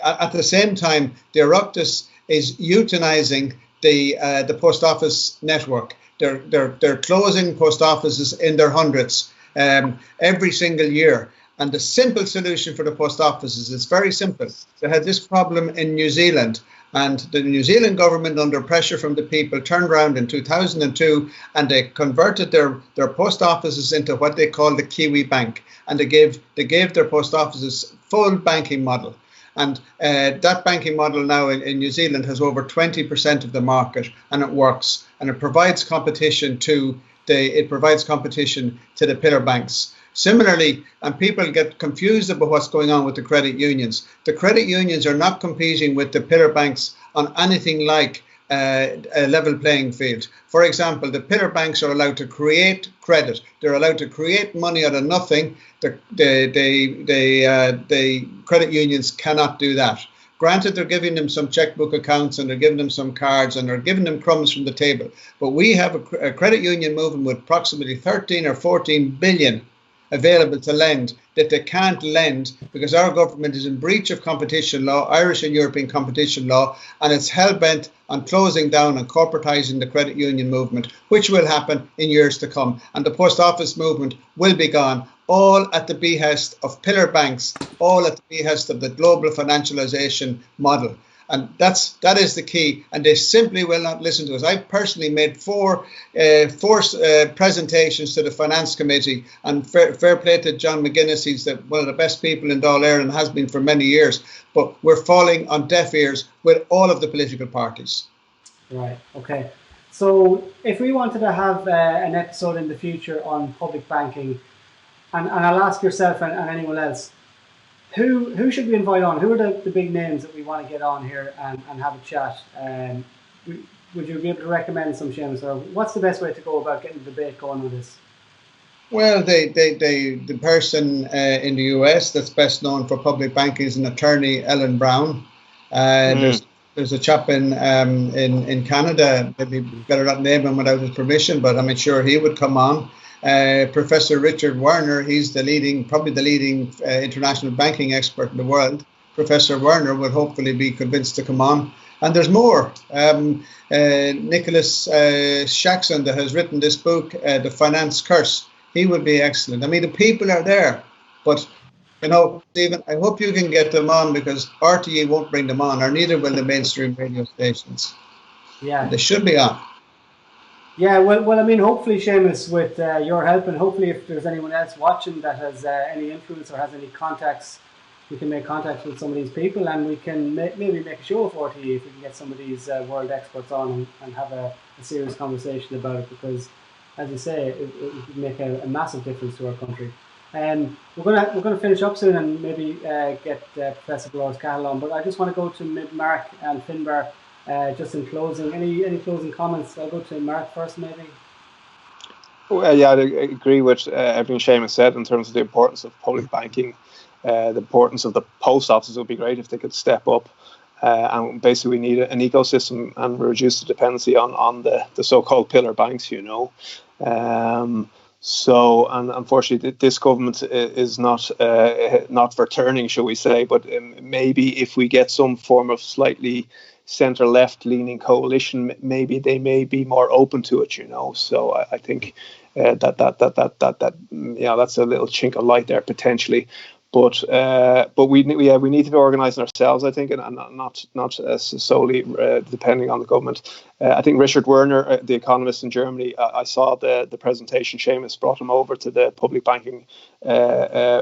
at the same time, the Oireachtas is euthanizing the post office network. They're closing post offices in their hundreds every single year. And the simple solution for the post offices is very simple. They had this problem in New Zealand, and the New Zealand government, under pressure from the people, turned around in 2002 and they converted their post offices into what they call the Kiwi Bank. And they gave their post offices full banking model. And that banking model now in New Zealand has over 20% of the market, and it works. And it provides competition to the pillar banks. Similarly, and people get confused about what's going on with the credit unions. The credit unions are not competing with the pillar banks on anything like a level playing field. For example, the pillar banks are allowed to create credit. They're allowed to create money out of nothing. The credit unions cannot do that. Granted, they're giving them some checkbook accounts and they're giving them some cards and they're giving them crumbs from the table. But we have a credit union movement with approximately 13 or 14 billion available to lend that they can't lend because our government is in breach of competition law, Irish and European competition law, and it's hell-bent on closing down and corporatising the credit union movement, which will happen in years to come. And the post office movement will be gone, all at the behest of pillar banks, all at the behest of the global financialisation model. And that is the key, and they simply will not listen to us. I personally made four presentations to the Finance Committee, and fair play to John McGuinness. He's one of the best people in Dáil Éireann and has been for many years. But we're falling on deaf ears with all of the political parties. Right, okay. So if we wanted to have an episode in the future on public banking, and I'll ask yourself and anyone else, who should we invite on? Who are the big names that we want to get on here and have a chat? Would you be able to recommend some, Seamus, or what's the best way to go about getting the debate going with this? Well, the person in the US that's best known for public banking is an attorney, Ellen Brown. There's a chap in Canada, maybe better not name him without his permission, but I'm sure he would come on. Professor Richard Werner, he's probably the leading international banking expert in the world. Professor Werner would hopefully be convinced to come on. And there's more. Nicholas Shaxson, that has written this book, The Finance Curse, he would be excellent. The people are there, but Stephen, I hope you can get them on, because RTE won't bring them on, or neither will the mainstream radio stations. Yeah, they should be on. Yeah, well, hopefully, Seamus, with your help, and hopefully if there's anyone else watching that has any influence or has any contacts, we can make contacts with some of these people, and we can maybe make a show of RTE if we can get some of these world experts on and have a serious conversation about it, because, as you say, it would make a massive difference to our country. We're gonna finish up soon and maybe get Professor Dolores Cahill on, but I just want to go to Mark and Finbar just in closing. Any closing comments? I'll go to Mark first, maybe. Well, yeah, I agree with everything Seamus said in terms of the importance of public banking. The importance of the post office would be great if they could step up. And basically, we need an ecosystem and reduce the dependency on the so-called pillar banks, So, and unfortunately, this government is not for turning, shall we say, but maybe if we get some form of slightly centre-left leaning coalition, maybe they may be more open to it, So I think that's a little chink of light there potentially. But we need to be organising ourselves, I think, and not solely depending on the government. I think Richard Werner, the economist in Germany, I saw the presentation. Seamus brought him over to the public banking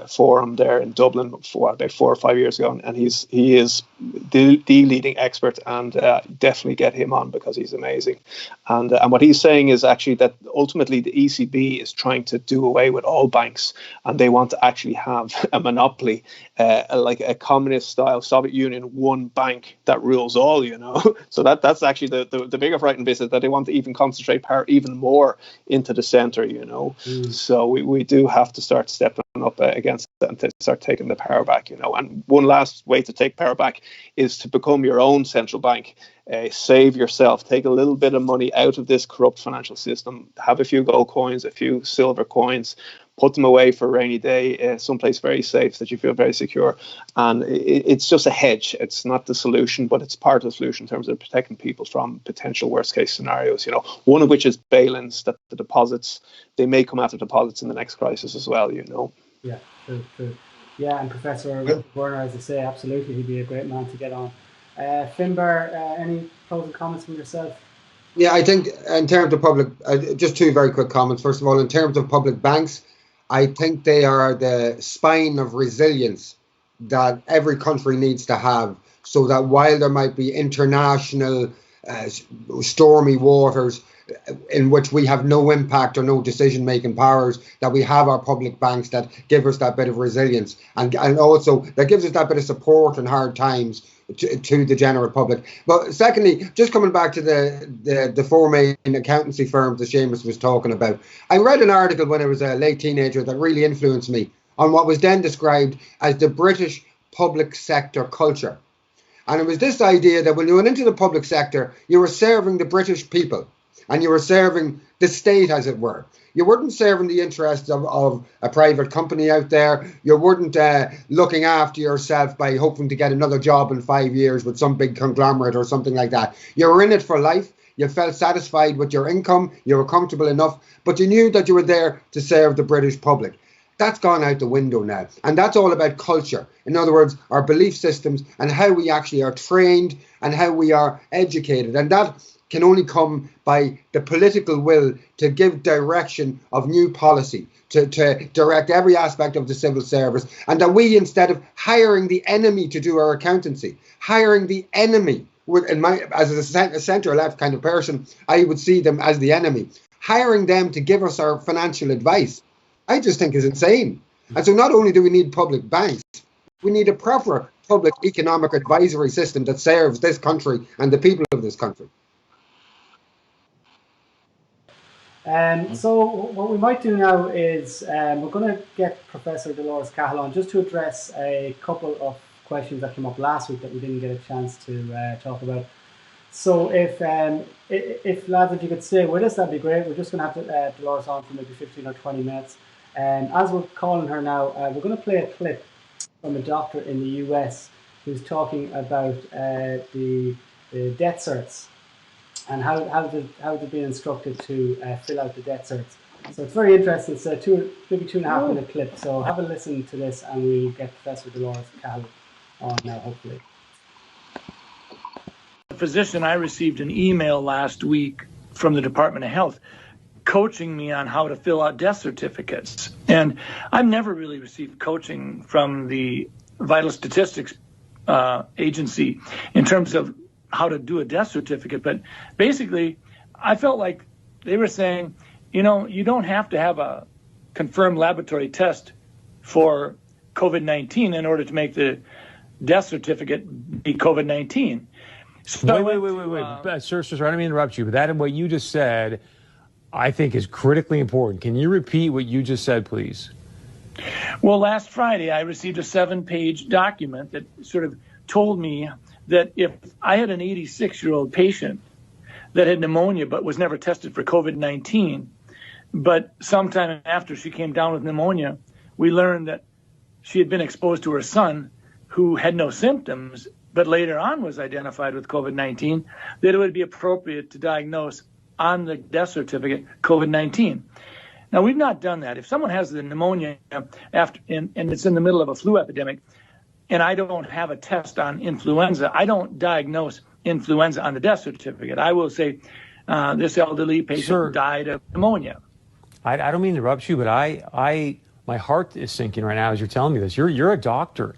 forum there in Dublin about 4 or 5 years ago, and he is the leading expert, and definitely get him on because he's amazing. And what he's saying is actually that ultimately the ECB is trying to do away with all banks, and they want to actually have a monopoly, like a communist style Soviet Union, one bank that rules all, So that's actually the bigger frightening bit, is that they want to even concentrate power even more into the centre, So we do have to start stepping up against it and to start taking the power back, And one last way to take power back is to become your own central bank. Save yourself, take a little bit of money out of this corrupt financial system, have a few gold coins, a few silver coins, put them away for a rainy day, someplace very safe that you feel very secure. And it's just a hedge. It's not the solution, but it's part of the solution in terms of protecting people from potential worst case scenarios, one of which is bail-ins, that the deposits, they may come after deposits in the next crisis as well, Yeah, true. Yeah, and Professor Werner, as I say, absolutely, he'd be a great man to get on. Finbar, any closing comments from yourself? Yeah, I think in terms of public, just two very quick comments. First of all, in terms of public banks, I think they are the spine of resilience that every country needs to have, so that while there might be international stormy waters in which we have no impact or no decision-making powers, that we have our public banks that give us that bit of resilience, and also that gives us that bit of support in hard times to the general public. But secondly, just coming back to the four main accountancy firms that Seamus was talking about, I read an article when I was a late teenager that really influenced me on what was then described as the British public sector culture. And it was this idea that when you went into the public sector, you were serving the British people, and you were serving the state, as it were. You weren't serving the interests of a private company out there. You weren't looking after yourself by hoping to get another job in 5 years with some big conglomerate or something like that. You were in it for life. You felt satisfied with your income. You were comfortable enough, but you knew that you were there to serve the British public. That's gone out the window now. And that's all about culture. In other words, our belief systems and how we actually are trained and how we are educated. And that can only come by the political will to give direction of new policy, to direct every aspect of the civil service, and that we, instead of hiring the enemy to do our accountancy, hiring the enemy, as a centre-left kind of person, I would see them as the enemy, hiring them to give us our financial advice, I just think is insane. And so not only do we need public banks, We need a proper public economic advisory system that serves this country and the people of this country. So what we might do now is we're going to get Professor Dolores Cahill on just to address a couple of questions that came up last week that we didn't get a chance to talk about. So if lads, if you could stay with us, that'd be great. We're just going to have Dolores on for maybe 15 or 20 minutes. And as we're calling her now, we're going to play a clip from a doctor in the US who's talking about the death certs and how they've been instructed to fill out the death certs. So it's very interesting. It's maybe 2.5 minute clip. So have a listen to this, and we'll get Professor Dolores Cahill on now, hopefully. As a physician, I received an email last week from the Department of Health coaching me on how to fill out death certificates. And I've never really received coaching from the Vital Statistics Agency in terms of how to do a death certificate. But basically, I felt like they were saying, you know, you don't have to have a confirmed laboratory test for COVID-19 in order to make the death certificate be COVID-19. So wait. Sir, I don't mean to interrupt you, but that and what you just said, I think is critically important. Can you repeat what you just said, please? Well, last Friday, I received a 7-page document that sort of told me that if I had an 86-year-old patient that had pneumonia but was never tested for COVID-19, but sometime after she came down with pneumonia, we learned that she had been exposed to her son who had no symptoms, but later on was identified with COVID-19, that it would be appropriate to diagnose on the death certificate COVID-19. Now, we've not done that. If someone has the pneumonia after and it's in the middle of a flu epidemic, and I don't have a test on influenza, I don't diagnose influenza on the death certificate. I will say this elderly patient died of pneumonia. I don't mean to interrupt you, but my heart is sinking right now as you're telling me this. You're a doctor.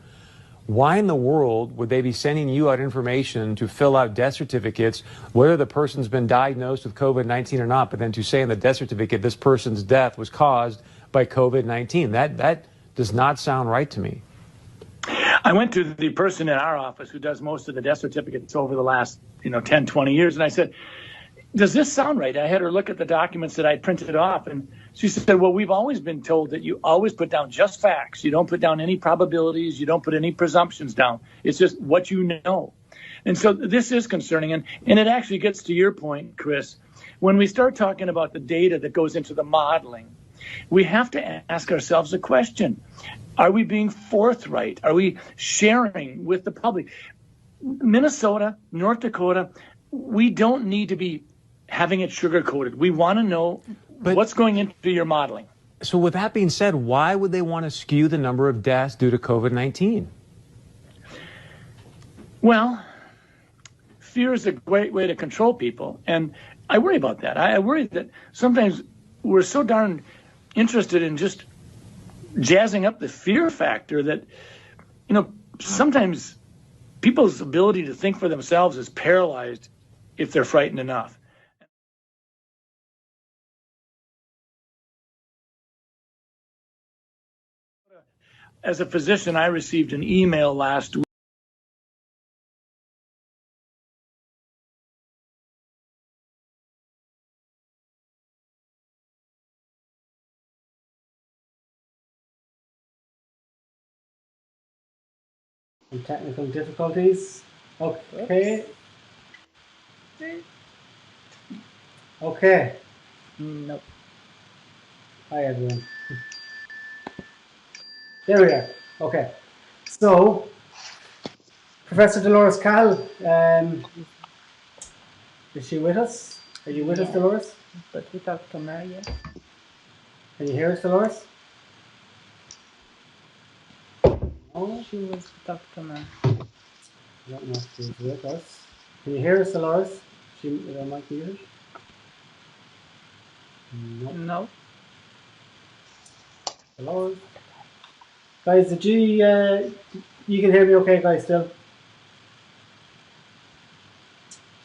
Why in the world would they be sending you out information to fill out death certificates, whether the person's been diagnosed with COVID-19 or not, but then to say in the death certificate this person's death was caused by COVID-19? That does not sound right to me. I went to the person in our office who does most of the death certificates over the last 10, 20 years, and I said, does this sound right? I had her look at the documents that I printed off, and she said, well, we've always been told that you always put down just facts. You don't put down any probabilities. You don't put any presumptions down. It's just what you know. And so this is concerning, and it actually gets to your point, Chris. When we start talking about the data that goes into the modeling, we have to ask ourselves a question. Are we being forthright? Are we sharing with the public? Minnesota, North Dakota, we don't need to be having it sugar-coated. We want to know what's going into your modeling. So with that being said, why would they want to skew the number of deaths due to COVID-19? Well, fear is a great way to control people, and I worry about that. I worry that sometimes we're so darn interested in just jazzing up the fear factor that, sometimes people's ability to think for themselves is paralyzed if they're frightened enough. As a physician, I received an email last week. Some technical difficulties. Okay. Okay. Nope. Hi, everyone. There we are. Okay. So, Professor Dolores Cahill, is she with us? Are you with us, Dolores? But we talked to her, yes. Can you hear us, Dolores? No? She was talking to her. I don't know if she's with us. Can you hear us, Dolores? She might be muted. No. Hello? Guys, did you can hear me okay, guys, still?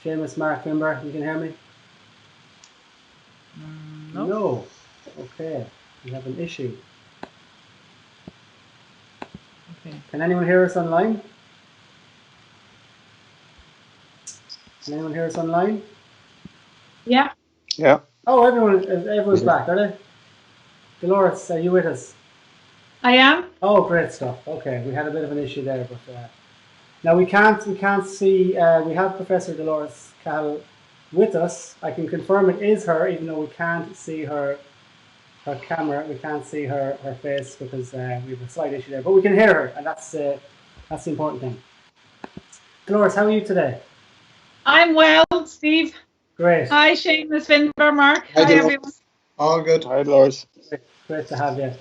Seamus, Mark, Finbar, you can hear me? No. No. Okay, we have an issue. Can anyone hear us online? Can anyone hear us online? Yeah. Yeah. Oh, everyone's back, are they? Dolores, are you with us? I am. Oh, great stuff. Okay, we had a bit of an issue there, but now we can't see. We have Professor Dolores Cahill with us. I can confirm it is her, even though we can't see her camera. We can't see her face because we have a slight issue there. But we can hear her, and that's the important thing. Dolores, how are you today? I'm well, Steve. Great. Hi, Seamus, Finbar Markey. Hi, everyone. All good. Hi, Dolores. Great to have you.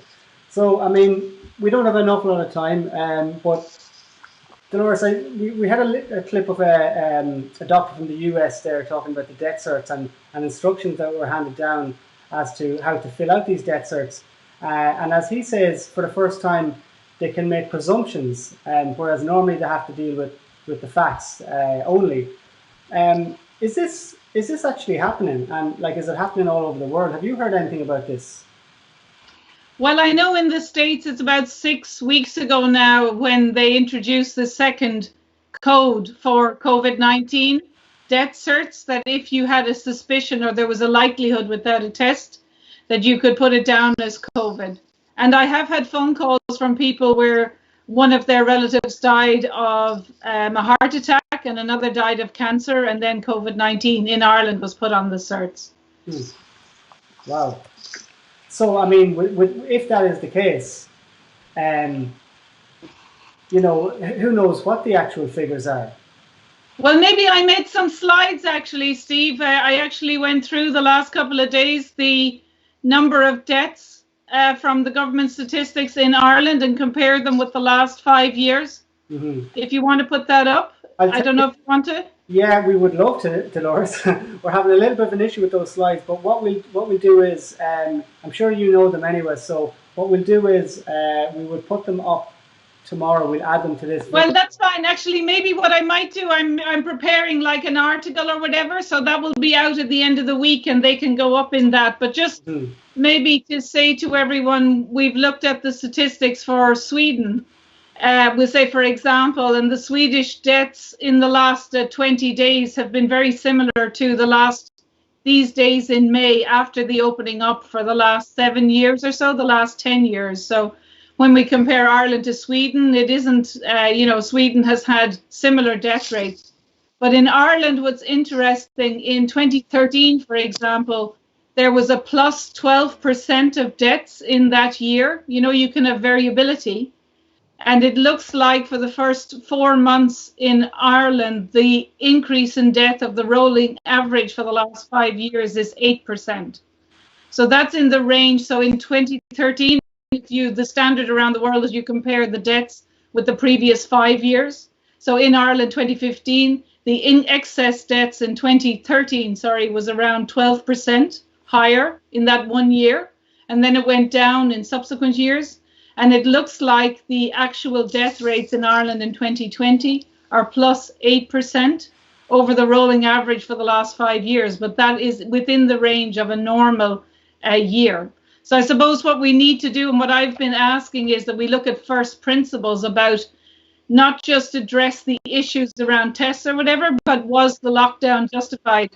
So, I mean, we don't have an awful lot of time, but Dolores, we had a clip of a doctor from the US there talking about the death certs and instructions that were handed down as to how to fill out these death certs. And as he says, for the first time, they can make presumptions, whereas normally they have to deal with the facts only. Is this actually happening? And is it happening all over the world? Have you heard anything about this? Well, I know in the States it's about 6 weeks ago now when they introduced the second code for COVID-19 death certs, that if you had a suspicion or there was a likelihood without a test, that you could put it down as COVID. And I have had phone calls from people where one of their relatives died of a heart attack and another died of cancer, and then COVID-19 in Ireland was put on the certs. Wow. So, I mean, if that is the case, who knows what the actual figures are? Well, maybe I made some slides, actually, Steve. I actually went through the last couple of days the number of deaths from the government statistics in Ireland and compared them with the last 5 years. Mm-hmm. If you want to put that up, I don't know if you want to. Yeah, we would love to, Dolores. We're having a little bit of an issue with those slides, but what we'll do is, I'm sure you know them anyway, so what we'll do is we would put them up tomorrow. We'll add them to this. Well, that's fine. Actually, maybe what I might do, I'm preparing like an article or whatever, so that will be out at the end of the week and they can go up in that. But just maybe to say to everyone, we've looked at the statistics for Sweden. We'll say, for example, and the Swedish deaths in the last 20 days have been very similar to these days in May after the opening up for the last 7 years or so, the last 10 years. So when we compare Ireland to Sweden, it isn't, Sweden has had similar death rates. But in Ireland, what's interesting, in 2013, for example, there was a plus 12% of deaths in that year. You can have variability. And it looks like for the first 4 months in Ireland, the increase in death of the rolling average for the last 5 years is 8%. So that's in the range. So in 2013, the standard around the world is you compare the deaths with the previous 5 years. So in Ireland, 2015, the in excess deaths in 2013, was around 12% higher in that 1 year. And then it went down in subsequent years. And it looks like the actual death rates in Ireland in 2020 are plus 8% over the rolling average for the last 5 years. But that is within the range of a normal year. So I suppose what we need to do, and what I've been asking, is that we look at first principles about not just address the issues around tests or whatever, but was the lockdown justified?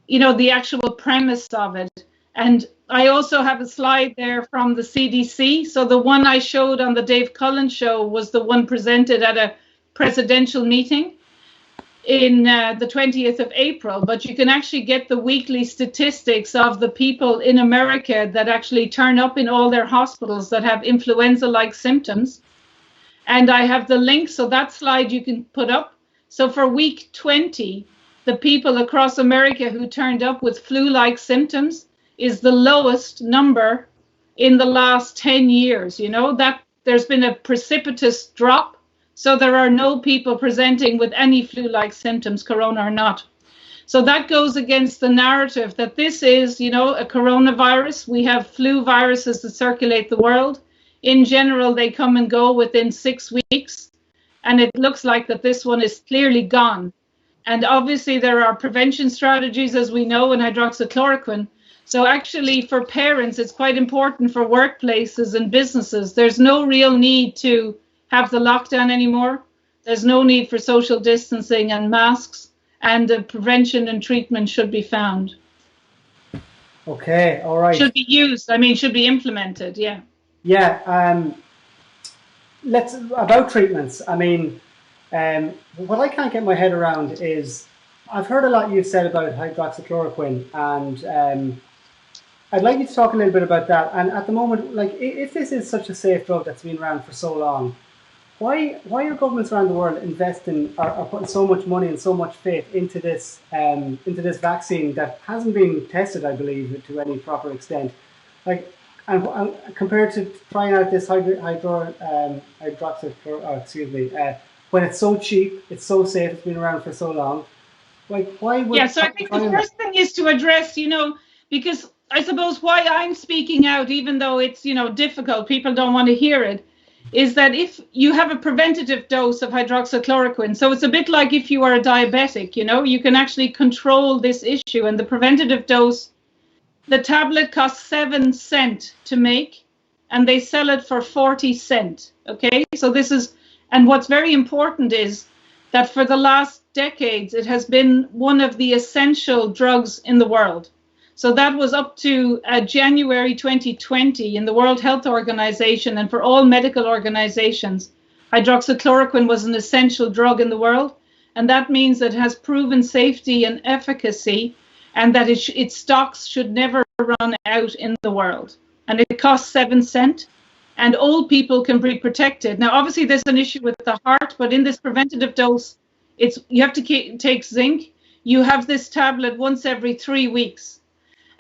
The actual premise of it. And I also have a slide there from the CDC. So the one I showed on the Dave Cullen show was the one presented at a presidential meeting in the 20th of April. But you can actually get the weekly statistics of the people in America that actually turn up in all their hospitals that have influenza-like symptoms. And I have the link, so that slide you can put up. So for week 20, the people across America who turned up with flu-like symptoms is the lowest number in the last 10 years. That there's been a precipitous drop. So there are no people presenting with any flu-like symptoms, corona or not. So that goes against the narrative that this is, a coronavirus. We have flu viruses that circulate the world. In general, they come and go within 6 weeks. And it looks like that this one is clearly gone. And obviously there are prevention strategies, as we know, in hydroxychloroquine. So actually for parents, it's quite important for workplaces and businesses. There's no real need to have the lockdown anymore. There's no need for social distancing and masks, and the prevention and treatment should be found. Okay, all right. Should be used. I mean, should be implemented. Yeah. Yeah. About treatments. I mean, what I can't get my head around is I've heard a lot you've said about hydroxychloroquine, and I'd like you to talk a little bit about that. And at the moment, like, if this is such a safe drug that's been around for so long, why are governments around the world investing or putting so much money and so much faith into this vaccine that hasn't been tested, I believe, to any proper extent? Like, and compared to trying out this when it's so cheap, it's so safe, it's been around for so long. Like, why would? Yeah, so I think the first thing is to address, because I suppose why I'm speaking out, even though it's, difficult, people don't want to hear it, is that if you have a preventative dose of hydroxychloroquine, so it's a bit like if you are a diabetic, you can actually control this issue. And the preventative dose, the tablet costs 7 cents to make, and they sell it for 40 cents. Okay, so this is, and what's very important is that for the last decades, it has been one of the essential drugs in the world. So that was up to January 2020 in the World Health Organization, and for all medical organizations, hydroxychloroquine was an essential drug in the world. And that means it has proven safety and efficacy, and that its stocks should never run out in the world. And it costs 7 cents, and old people can be protected. Now, obviously, there's an issue with the heart, but in this preventative dose, you have to take zinc. You have this tablet once every 3 weeks.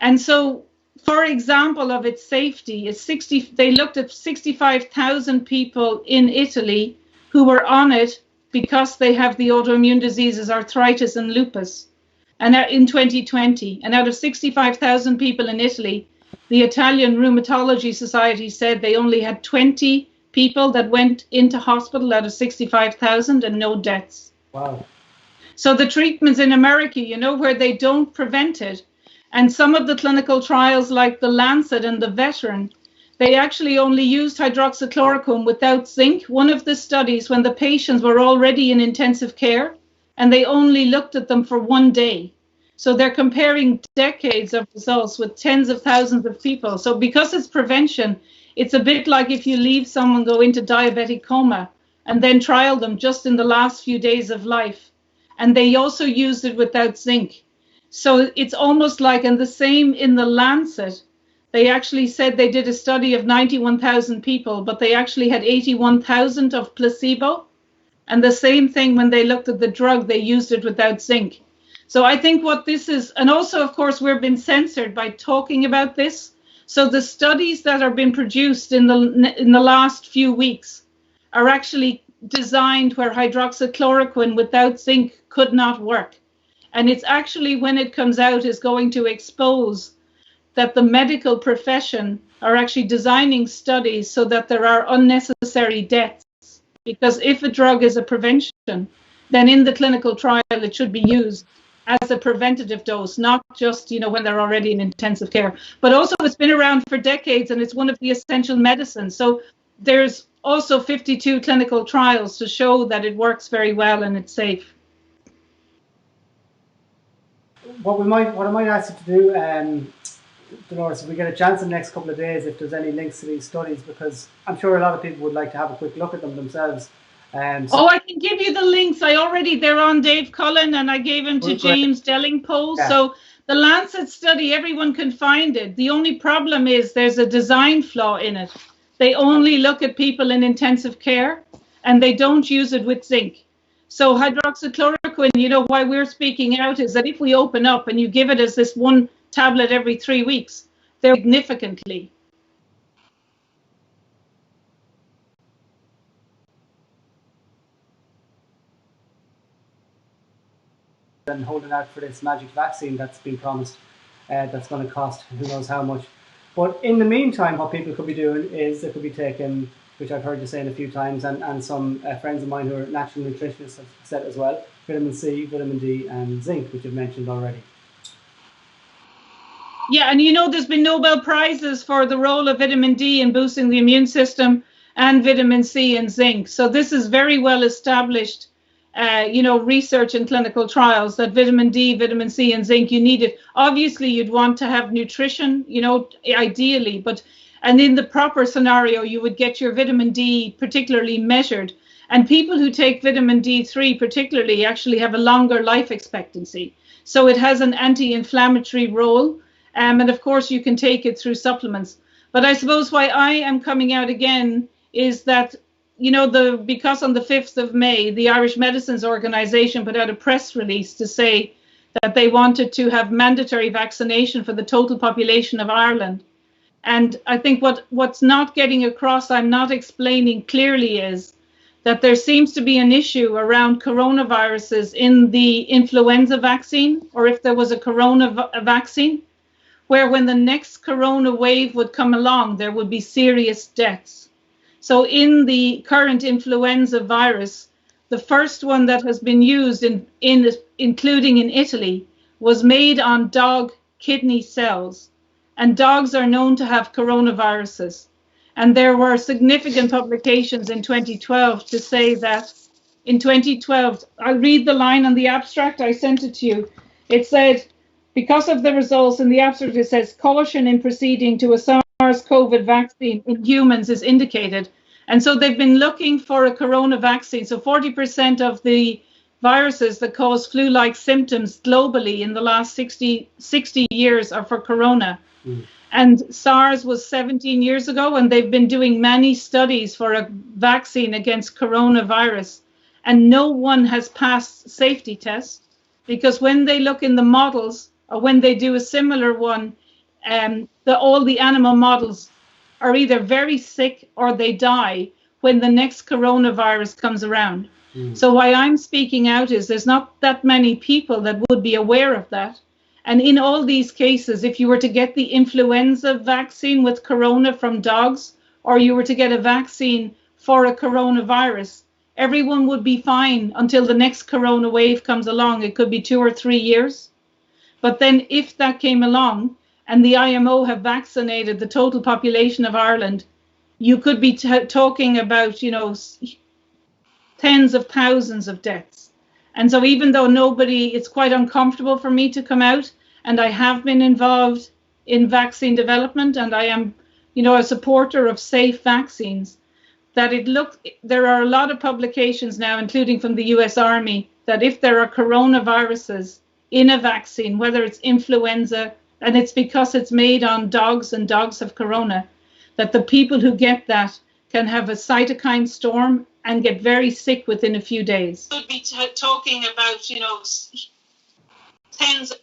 And so, for example, of its safety, they looked at 65,000 people in Italy who were on it because they have the autoimmune diseases, arthritis and lupus, and in 2020. And out of 65,000 people in Italy, the Italian Rheumatology Society said they only had 20 people that went into hospital out of 65,000 and no deaths. Wow. So the treatments in America, where they don't prevent it, and some of the clinical trials like the Lancet and the Veteran, they actually only used hydroxychloroquine without zinc. One of the studies when the patients were already in intensive care, and they only looked at them for 1 day. So they're comparing decades of results with tens of thousands of people. So because it's prevention, it's a bit like if you leave someone go into diabetic coma and then trial them just in the last few days of life. And they also used it without zinc. So it's almost like, and the same in the Lancet, they actually said they did a study of 91,000 people, but they actually had 81,000 of placebo. And the same thing when they looked at the drug, they used it without zinc. So I think what this is, and also, of course, we've been censored by talking about this. So the studies that are being produced in the last few weeks are actually designed where hydroxychloroquine without zinc could not work. And it's actually, when it comes out, is going to expose that the medical profession are actually designing studies so that there are unnecessary deaths. Because if a drug is a prevention, then in the clinical trial, it should be used as a preventative dose, not just, when they're already in intensive care. But also it's been around for decades, and it's one of the essential medicines. So there's also 52 clinical trials to show that it works very well and it's safe. What I might ask you to do, Dolores, if we get a chance in the next couple of days, if there's any links to these studies, because I'm sure a lot of people would like to have a quick look at them themselves. I can give you the links. They're on Dave Cullen, and I gave them to James Delingpole. Yeah. So the Lancet study, everyone can find it. The only problem is there's a design flaw in it. They only look at people in intensive care, and they don't use it with zinc. So hydroxychloroquine, why we're speaking out is that if we open up and you give it as this one tablet every 3 weeks, they're significantly. And holding out for this magic vaccine that's been promised, that's going to cost who knows how much. But in the meantime, what people could be doing is they could be taking, which I've heard you saying a few times, and some friends of mine who are natural nutritionists have said as well, vitamin C, vitamin D, and zinc, which you've mentioned already. Yeah, and there's been Nobel Prizes for the role of vitamin D in boosting the immune system. and vitamin C and zinc. So this is very well established, research and clinical trials that vitamin D, vitamin C, and zinc, you need it. Obviously, you'd want to have nutrition, ideally, and in the proper scenario, you would get your vitamin D particularly measured. And people who take vitamin D3 particularly actually have a longer life expectancy. So it has an anti-inflammatory role. And of course, you can take it through supplements. But I suppose why I am coming out again is that, because on the 5th of May, the Irish Medicines Organization put out a press release to say that they wanted to have mandatory vaccination for the total population of Ireland. And I think what's not getting across, I'm not explaining clearly, is that there seems to be an issue around coronaviruses in the influenza vaccine, or if there was a corona vaccine, where when the next corona wave would come along, there would be serious deaths. So in the current influenza virus, the first one that has been used, including in Italy, was made on dog kidney cells. And dogs are known to have coronaviruses. And there were significant publications in 2012 to say that in 2012, I'll read the line on the abstract, I sent it to you. It said, because of the results in the abstract, it says caution in proceeding to a SARS-CoV vaccine in humans is indicated. And so they've been looking for a corona vaccine. So 40% of the viruses that cause flu-like symptoms globally in the last 60 years are for corona. And SARS was 17 years ago, and they've been doing many studies for a vaccine against coronavirus. And no one has passed safety tests, because when they look in the models, or when they do a similar one, all the animal models are either very sick or they die when the next coronavirus comes around. So why I'm speaking out is there's not that many people that would be aware of that. And in all these cases, if you were to get the influenza vaccine with corona from dogs, or you were to get a vaccine for a coronavirus, everyone would be fine until the next corona wave comes along. It could be 2 or 3 years. But then if that came along and the IMO have vaccinated the total population of Ireland, you could be talking about, tens of thousands of deaths. And so even though it's quite uncomfortable for me to come out, and I have been involved in vaccine development, and I am, a supporter of safe vaccines, there are a lot of publications now, including from the US Army, that if there are coronaviruses in a vaccine, whether it's influenza, and it's because it's made on dogs and dogs have corona, that the people who get that can have a cytokine storm and get very sick within a few days. We'll be talking about, tens of...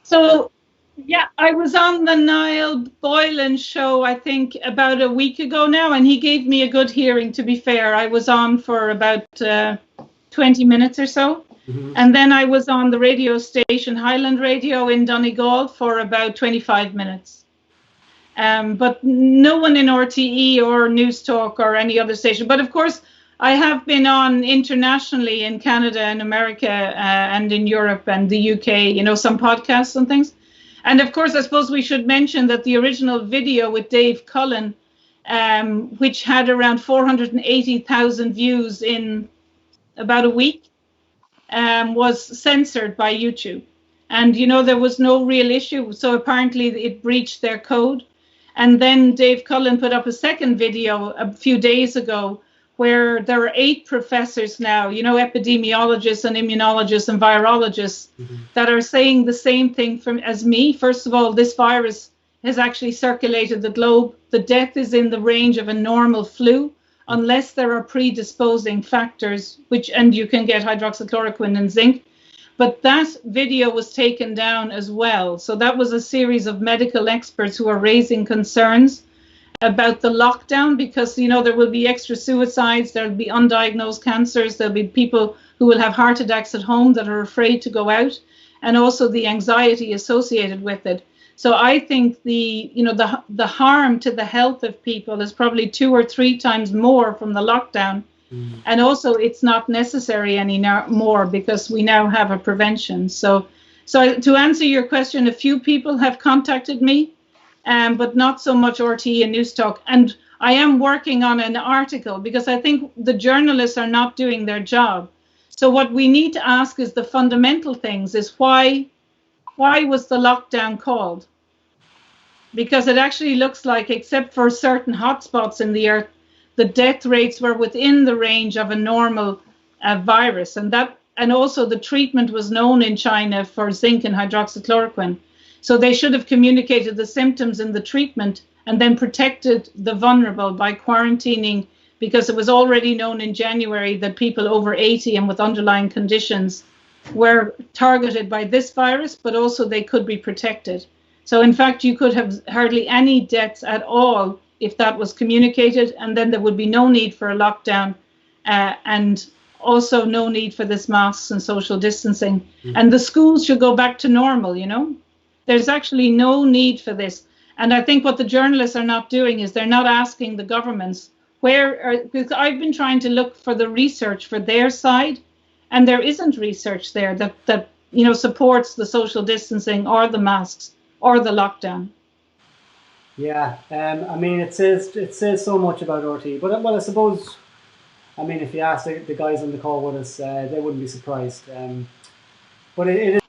So, yeah, I was on the Niall Boylan show, I think, about a week ago now, and he gave me a good hearing, to be fair. I was on for about 20 minutes or so. And then I was on the radio station, Highland Radio in Donegal, for about 25 minutes. But no one in RTE or News Talk or any other station. But of course, I have been on internationally in Canada and America and in Europe and the UK, some podcasts and things. And of course, I suppose we should mention that the original video with Dave Cullen, which had around 480,000 views in about a week, was censored by YouTube. And, there was no real issue. So apparently it breached their code. And then Dave Cullen put up a second video a few days ago where there are 8 professors now, epidemiologists and immunologists and virologists that are saying the same thing as me. First of all, this virus has actually circulated the globe. The death is in the range of a normal flu, unless there are predisposing factors, and you can get hydroxychloroquine and zinc. But that video was taken down as well. So that was a series of medical experts who are raising concerns about the lockdown, because, there will be extra suicides, there'll be undiagnosed cancers, there'll be people who will have heart attacks at home that are afraid to go out, and also the anxiety associated with it. So I think the harm to the health of people is probably 2 or 3 times more from the lockdown. And also it's not necessary anymore because we now have a prevention. So to answer your question, a few people have contacted me, but not so much RTE and Newstalk. And I am working on an article because I think the journalists are not doing their job. So what we need to ask is the fundamental things is why was the lockdown called? Because it actually looks like, except for certain hotspots in the earth, the death rates were within the range of a normal virus. And also the treatment was known in China for zinc and hydroxychloroquine. So they should have communicated the symptoms in the treatment and then protected the vulnerable by quarantining, because it was already known in January that people over 80 and with underlying conditions were targeted by this virus, but also they could be protected. So in fact, you could have hardly any deaths at all if that was communicated, and then there would be no need for a lockdown and also no need for this masks and social distancing. And the schools should go back to normal, There's actually no need for this. And I think what the journalists are not doing is they're not asking the governments because I've been trying to look for the research for their side, and there isn't research there that supports the social distancing or the masks or the lockdown. Yeah, I mean, it says so much about RT, but I suppose, I mean, if you ask the guys on the call with us, they wouldn't be surprised. But it is.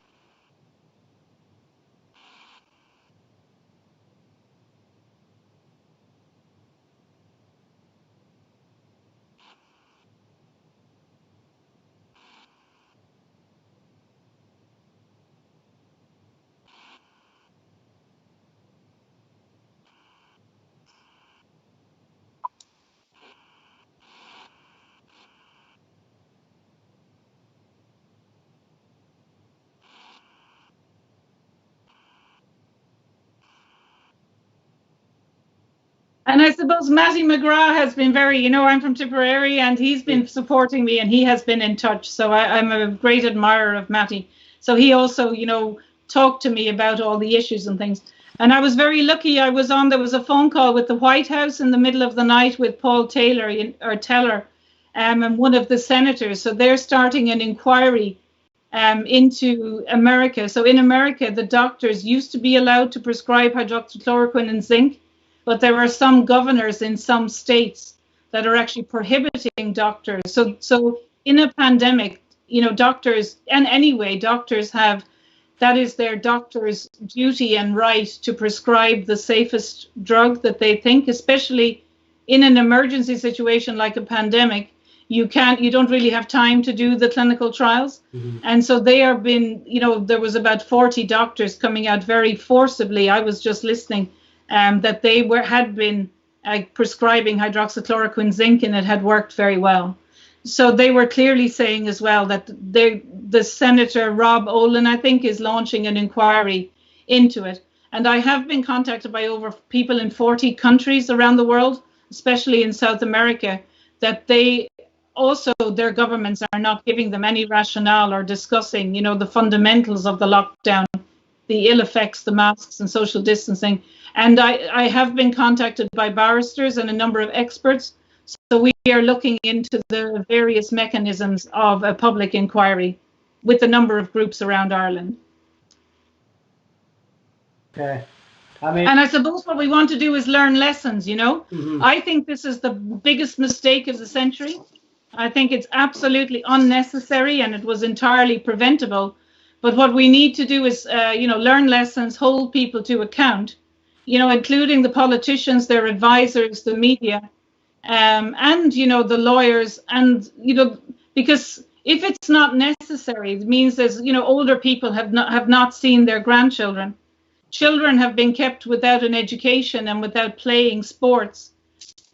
And I suppose Matty McGrath has been very, I'm from Tipperary, and he's been supporting me, and he has been in touch. So I'm a great admirer of Matty. So he also, talked to me about all the issues and things. And I was very lucky. There was a phone call with the White House in the middle of the night with Paul Teller, and one of the senators. So they're starting an inquiry into America. So in America, the doctors used to be allowed to prescribe hydroxychloroquine and zinc, but there are some governors in some states that are actually prohibiting doctors. So in a pandemic, doctors, and anyway, doctors that is their doctor's duty and right to prescribe the safest drug that they think, especially in an emergency situation like a pandemic. You don't really have time to do the clinical trials. And so there was about 40 doctors coming out very forcibly. I was just listening. That they had been prescribing hydroxychloroquine zinc, and it had worked very well. So they were clearly saying as well that the Senator Rob Olin, I think, is launching an inquiry into it. And I have been contacted by over people in 40 countries around the world, especially in South America, that their governments are not giving them any rationale or discussing, the fundamentals of the lockdown, the ill effects, the masks and social distancing. And I have been contacted by barristers and a number of experts. So we are looking into the various mechanisms of a public inquiry with a number of groups around Ireland. Okay. And I suppose what we want to do is learn lessons, I think this is the biggest mistake of the century. I think it's absolutely unnecessary, and it was entirely preventable. But what we need to do is, learn lessons, hold people to account, including the politicians, their advisors, the media, and, the lawyers. And, because if it's not necessary, it means there's, older people have not seen their grandchildren. Children have been kept without an education and without playing sports.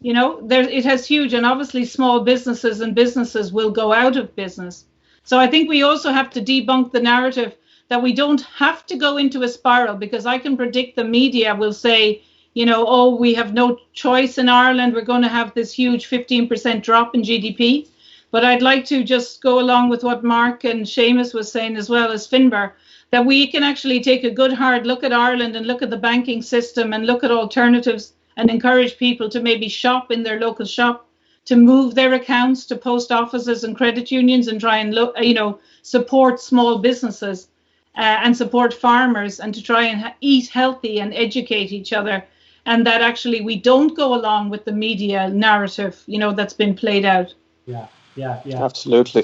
It has huge, and obviously small businesses will go out of business. So I think we also have to debunk the narrative that we don't have to go into a spiral, because I can predict the media will say, we have no choice in Ireland. We're going to have this huge 15% drop in GDP. But I'd like to just go along with what Mark and Seamus was saying, as well as Finbar, that we can actually take a good hard look at Ireland and look at the banking system and look at alternatives and encourage people to maybe shop in their local shop, to move their accounts to post offices and credit unions and try and support small businesses and support farmers, and to try and eat healthy and educate each other. And that actually we don't go along with the media narrative, that's been played out. Yeah. Absolutely.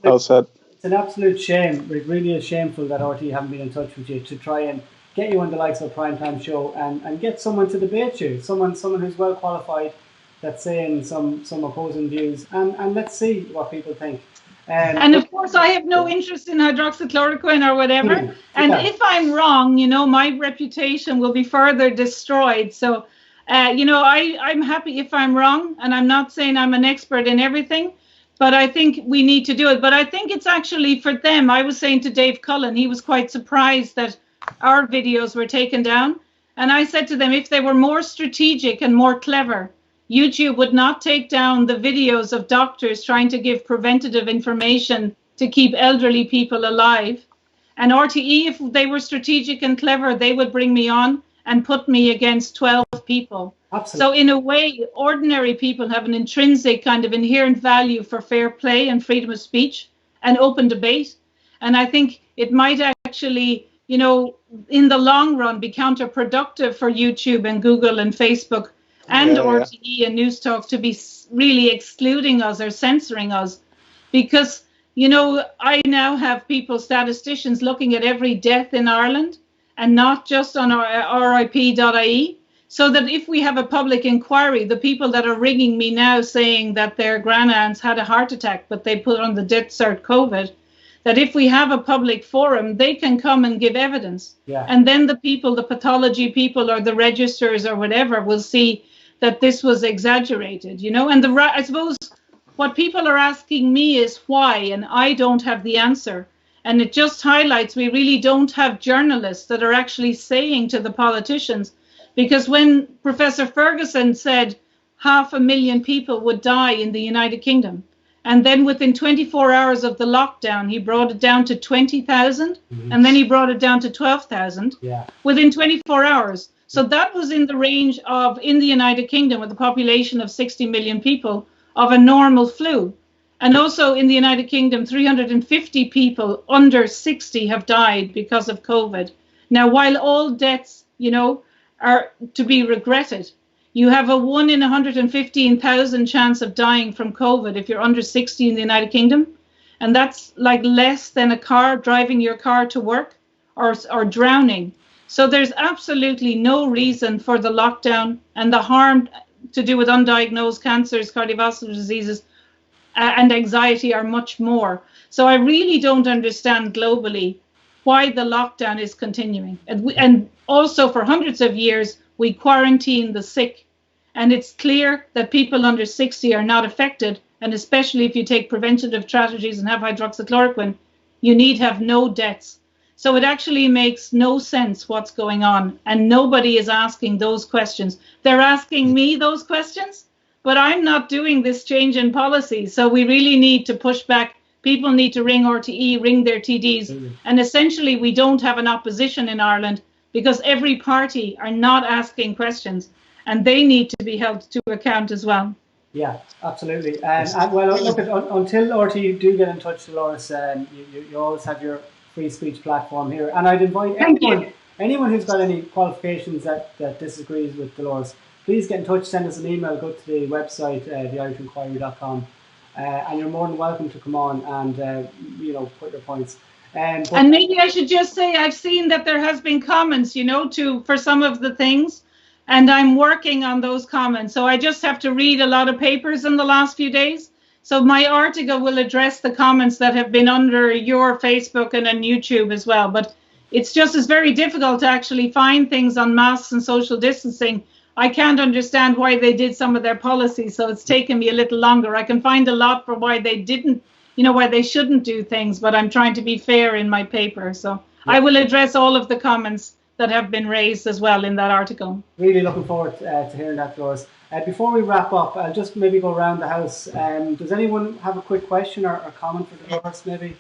Well said. It's an absolute shame. It really is shameful that RT haven't been in touch with you to try and get you on the likes of Primetime Show and get someone to debate you, someone who's well qualified, that's saying some opposing views, and let's see what people think. And of course, I have no interest in hydroxychloroquine or whatever. And if I'm wrong, my reputation will be further destroyed. So, I'm happy if I'm wrong, and I'm not saying I'm an expert in everything, but I think we need to do it. But I think it's actually for them. I was saying to Dave Cullen, he was quite surprised that our videos were taken down. And I said to them, if they were more strategic and more clever, YouTube would not take down the videos of doctors trying to give preventative information to keep elderly people alive. And RTE, if they were strategic and clever, they would bring me on and put me against 12 people. Absolutely. So in a way, ordinary people have an intrinsic kind of inherent value for fair play and freedom of speech and open debate. And I think it might actually, in the long run, be counterproductive for YouTube and Google and Facebook and RTE and News Talk to be really excluding us or censoring us, because I now have statisticians looking at every death in Ireland and not just on our RIP.ie, so that if we have a public inquiry, the people that are ringing me now saying that their grandaunt's had a heart attack but they put on the death cert COVID, that if we have a public forum, they can come and give evidence. Yeah. And then the people, the pathology people or the registers or whatever, will see that this was exaggerated, and I suppose what people are asking me is why, and I don't have the answer. And it just highlights we really don't have journalists that are actually saying to the politicians, because when Professor Ferguson said 500,000 people would die in the United Kingdom, and then within 24 hours of the lockdown, he brought it down to 20,000, and then he brought it down to 12,000 within 24 hours. So that was in the range of, in the United Kingdom, with a population of 60 million people, of a normal flu. And also in the United Kingdom, 350 people under 60 have died because of COVID. Now, while all deaths, are to be regretted, you have a 1 in 115,000 chance of dying from COVID if you're under 60 in the United Kingdom. And that's like less than driving your car to work or drowning. So there's absolutely no reason for the lockdown, and the harm to do with undiagnosed cancers, cardiovascular diseases, and anxiety are much more. So I really don't understand globally why the lockdown is continuing. And also for hundreds of years, we quarantine the sick. And it's clear that people under 60 are not affected. And especially if you take preventative strategies and have hydroxychloroquine, you need have no deaths. So it actually makes no sense what's going on. And nobody is asking those questions. They're asking me those questions, but I'm not doing this change in policy. So we really need to push back. People need to ring RTE, ring their TDs. And essentially, we don't have an opposition in Ireland because every party are not asking questions, and they need to be held to account as well. Yeah, absolutely. And well, look, until RTE do get in touch, Dolores, you always have your free speech platform here. And I'd invite anyone who's got any qualifications that disagrees with Dolores, please get in touch, send us an email, go to the website, theirishinquiry.com, and you're more than welcome to come on and, put your points. And maybe I should just say I've seen that there has been comments, for some of the things, and I'm working on those comments. So I just have to read a lot of papers in the last few days. So my article will address the comments that have been under your Facebook and on YouTube as well. But it's very difficult to actually find things on masks and social distancing. I can't understand why they did some of their policies, so it's taken me a little longer. I can find a lot for why they didn't, why they shouldn't do things, but I'm trying to be fair in my paper. So I will address all of the comments that have been raised as well in that article. Really looking forward to hearing that, Dolores. Before we wrap up, I'll just maybe go around the house. Does anyone have a quick question or comment for Dolores, maybe?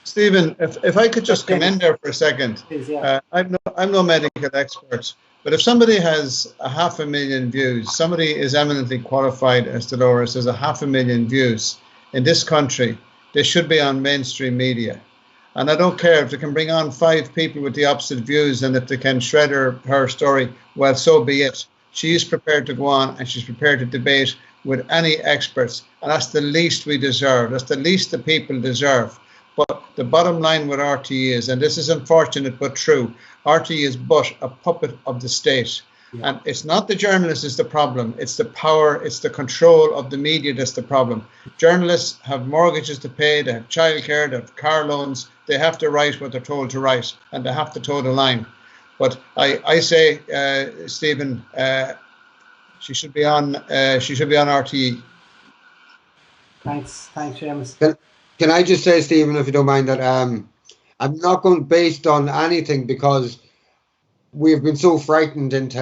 Stephen, if I could just come in there for a second. Please, yeah. I'm no medical expert, but if somebody has 500,000 views, somebody is eminently qualified as Dolores has 500,000 views in this country, they should be on mainstream media. And I don't care if they can bring on 5 people with the opposite views, and if they can shred her story, well, so be it. She is prepared to go on, and she's prepared to debate with any experts. And that's the least we deserve. That's the least the people deserve. But the bottom line with RTE is, and this is unfortunate but true, RTE is but a puppet of the state. Yeah. And it's not the journalist is the problem. It's the power, it's the control of the media that's the problem. Journalists have mortgages to pay, they have childcare, they have car loans. They have to write what they're told to write, and they have to toe the line. But I say, Stephen, she should be on RTE. Thanks, Seamus. Can I just say, Stephen, if you don't mind, that I'm not going based on anything, because we've been so frightened into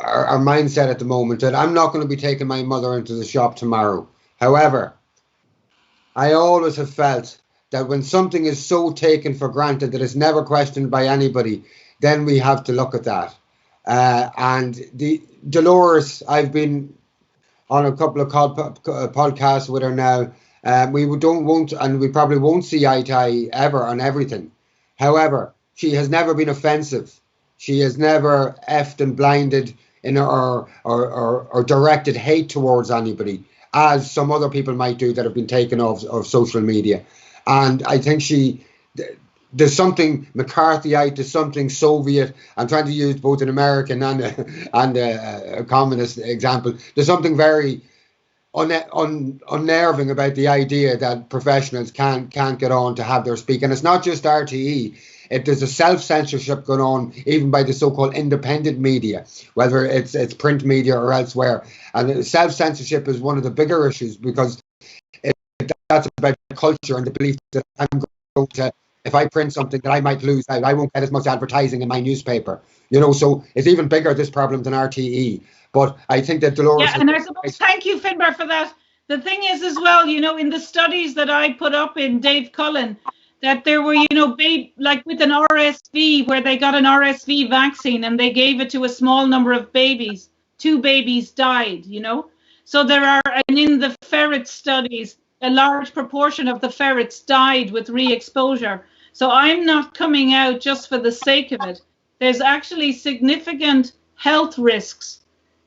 our mindset at the moment that I'm not going to be taking my mother into the shop tomorrow. However, I always have felt that when something is so taken for granted that it's never questioned by anybody, then we have to look at that. And the Dolores, I've been on a couple of podcasts with her now. We probably won't see eye to eye ever on everything. However, she has never been offensive. She has never effed and blinded in or directed hate towards anybody, as some other people might do that have been taken off of social media. And I think there's something McCarthyite, there's something Soviet. I'm trying to use both an American and a communist example. There's something very unnerving about the idea that professionals can't get on to have their speak. And it's not just RTE. There's a self-censorship going on even by the so-called independent media, whether it's print media or elsewhere. And self-censorship is one of the bigger issues, because that's about culture and the belief that I'm going to, if I print something that I might lose out, I won't get as much advertising in my newspaper. So it's even bigger, this problem, than RTE. But I think that Dolores... Yeah, and I suppose, thank you, Finbar, for that. The thing is as well, in the studies that I put up in Dave Cullen, that there were, like with an RSV, where they got an RSV vaccine and they gave it to a small number of babies. 2 babies died, So there are, and in the ferret studies, a large proportion of the ferrets died with re-exposure. So I'm not coming out just for the sake of it. There's actually significant health risks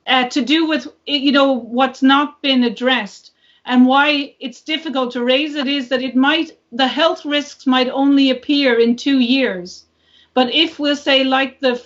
to do with, what's not been addressed. And why it's difficult to raise it is that the health risks might only appear in 2 years. But if we'll say, like the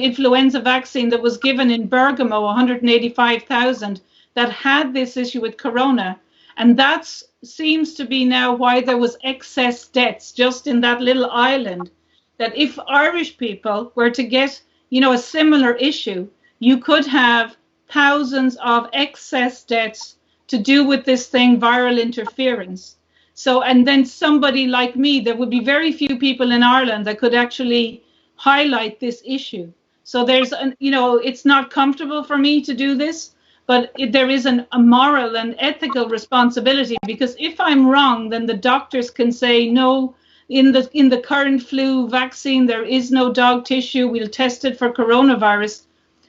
influenza vaccine that was given in Bergamo, 185,000, that had this issue with corona, and that seems to be now why there was excess deaths just in that little island, that if Irish people were to get, a similar issue, you could have thousands of excess deaths to do with this thing, viral interference. So, and then somebody like me, there would be very few people in Ireland that could actually highlight this issue. So there's, it's not comfortable for me to do this, but there is a moral and ethical responsibility, because if I'm wrong, then the doctors can say, no, in the current flu vaccine, there is no dog tissue. We'll test it for coronavirus.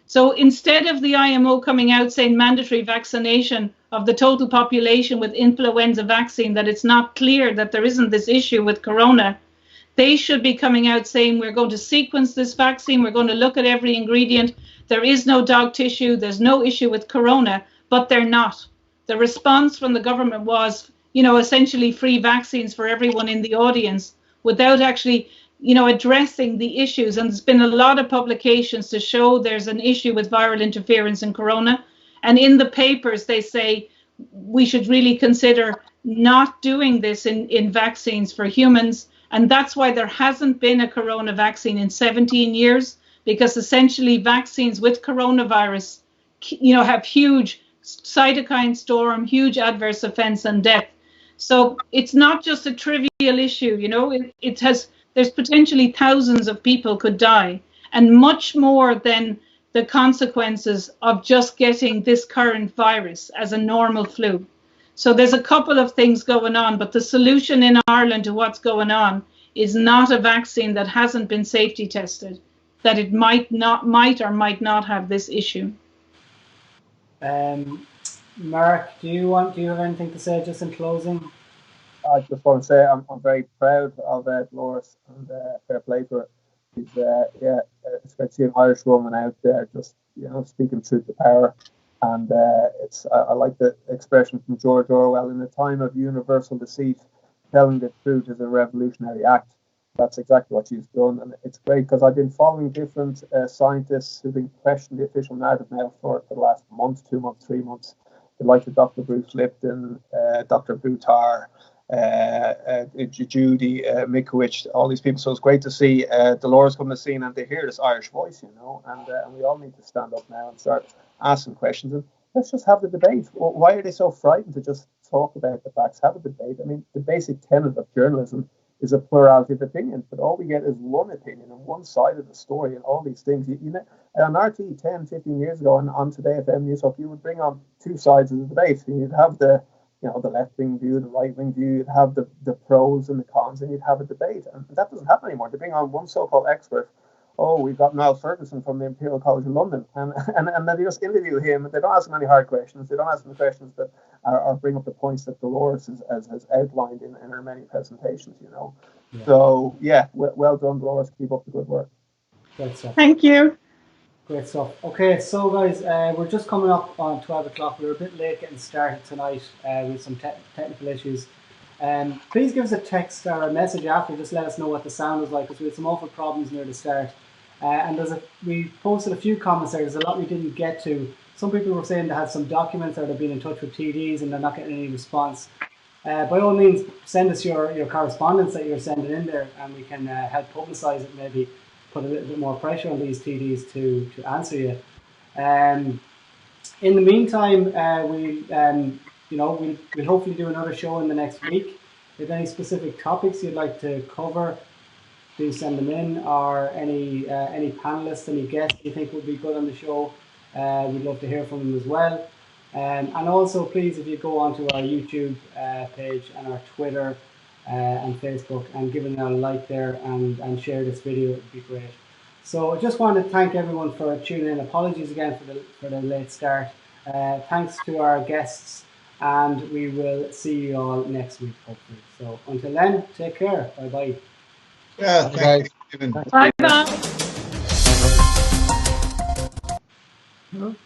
So instead of the IMO coming out saying mandatory vaccination of the total population with influenza vaccine, that it's not clear that there isn't this issue with corona, they should be coming out saying we're going to sequence this vaccine, we're going to look at every ingredient, there is no dog tissue, there's no issue with corona, but they're not. The response from the government was, essentially free vaccines for everyone in the audience without actually, addressing the issues. And there's been a lot of publications to show there's an issue with viral interference in corona. And in the papers, they say we should really consider not doing this in vaccines for humans. And that's why there hasn't been a corona vaccine in 17 years, because essentially vaccines with coronavirus, have huge cytokine storm, huge adverse events and death. So it's not just a trivial issue, there's potentially thousands of people could die, and much more than the consequences of just getting this current virus as a normal flu. So there's a couple of things going on, but the solution in Ireland to what's going on is not a vaccine that hasn't been safety tested, that it might or might not have this issue. Mark, do you have anything to say just in closing? I just want to say I'm very proud of Dolores, and fair play to her. It's great to see an Irish woman out there just speaking truth to power. And I like the expression from George Orwell: in a time of universal deceit, telling the truth is a revolutionary act. That's exactly what she's done, and it's great because I've been following different scientists who've been questioning the official narrative now for the last month, 2 months, 3 months. The likes of Dr. Bruce Lipton, Dr. Buttar, Judy Mikowicz, all these people. So it's great to see Dolores come to the scene and to hear this Irish voice, and we all need to stand up now and start asking questions. And let's just have the debate. Why are they so frightened to just talk about the facts? Have a debate. I mean, the basic tenet of journalism is a plurality of opinions, but all we get is one opinion and one side of the story and all these things. On RT 10, 15 years ago and on Today FM News Hub, you would bring on two sides of the debate. You'd have the left-wing view, the right-wing view, you'd have the pros and the cons, and you'd have a debate. And that doesn't happen anymore. They bring on one so-called expert. Oh, we've got Niall Ferguson from the Imperial College of London. And then they just interview him. They don't ask him any hard questions. They don't ask him questions that are bring up the points that Dolores has outlined in her many presentations, Yeah. So, well done, Dolores. Keep up the good work. Great stuff. Thank you. Great stuff. Okay, so guys, we're just coming up on 12 o'clock. We were a bit late getting started tonight with some technical issues. Please give us a text or a message after. Just let us know what the sound was like, because we had some awful problems near the start. And we posted a few comments there. There's a lot we didn't get to. Some people were saying they had some documents or they've been in touch with TDs and they're not getting any response. By all means, send us your correspondence that you're sending in there, and we can help publicise it, maybe put a little bit more pressure on these TDs to answer you. In the meantime, we'll hopefully do another show in the next week. If any specific topics you'd like to cover, do send them in, or any panelists, any guests you think would be good on the show. We'd love to hear from them as well. And also, please, if you go onto our YouTube page and our Twitter and Facebook and give it a like there and share this video, it would be great. So I just want to thank everyone for tuning in. Apologies again for the late start. Thanks to our guests, and we will see you all next week, hopefully. So until then, take care. Bye-bye. Yeah, thanks. Bye-bye. Oops.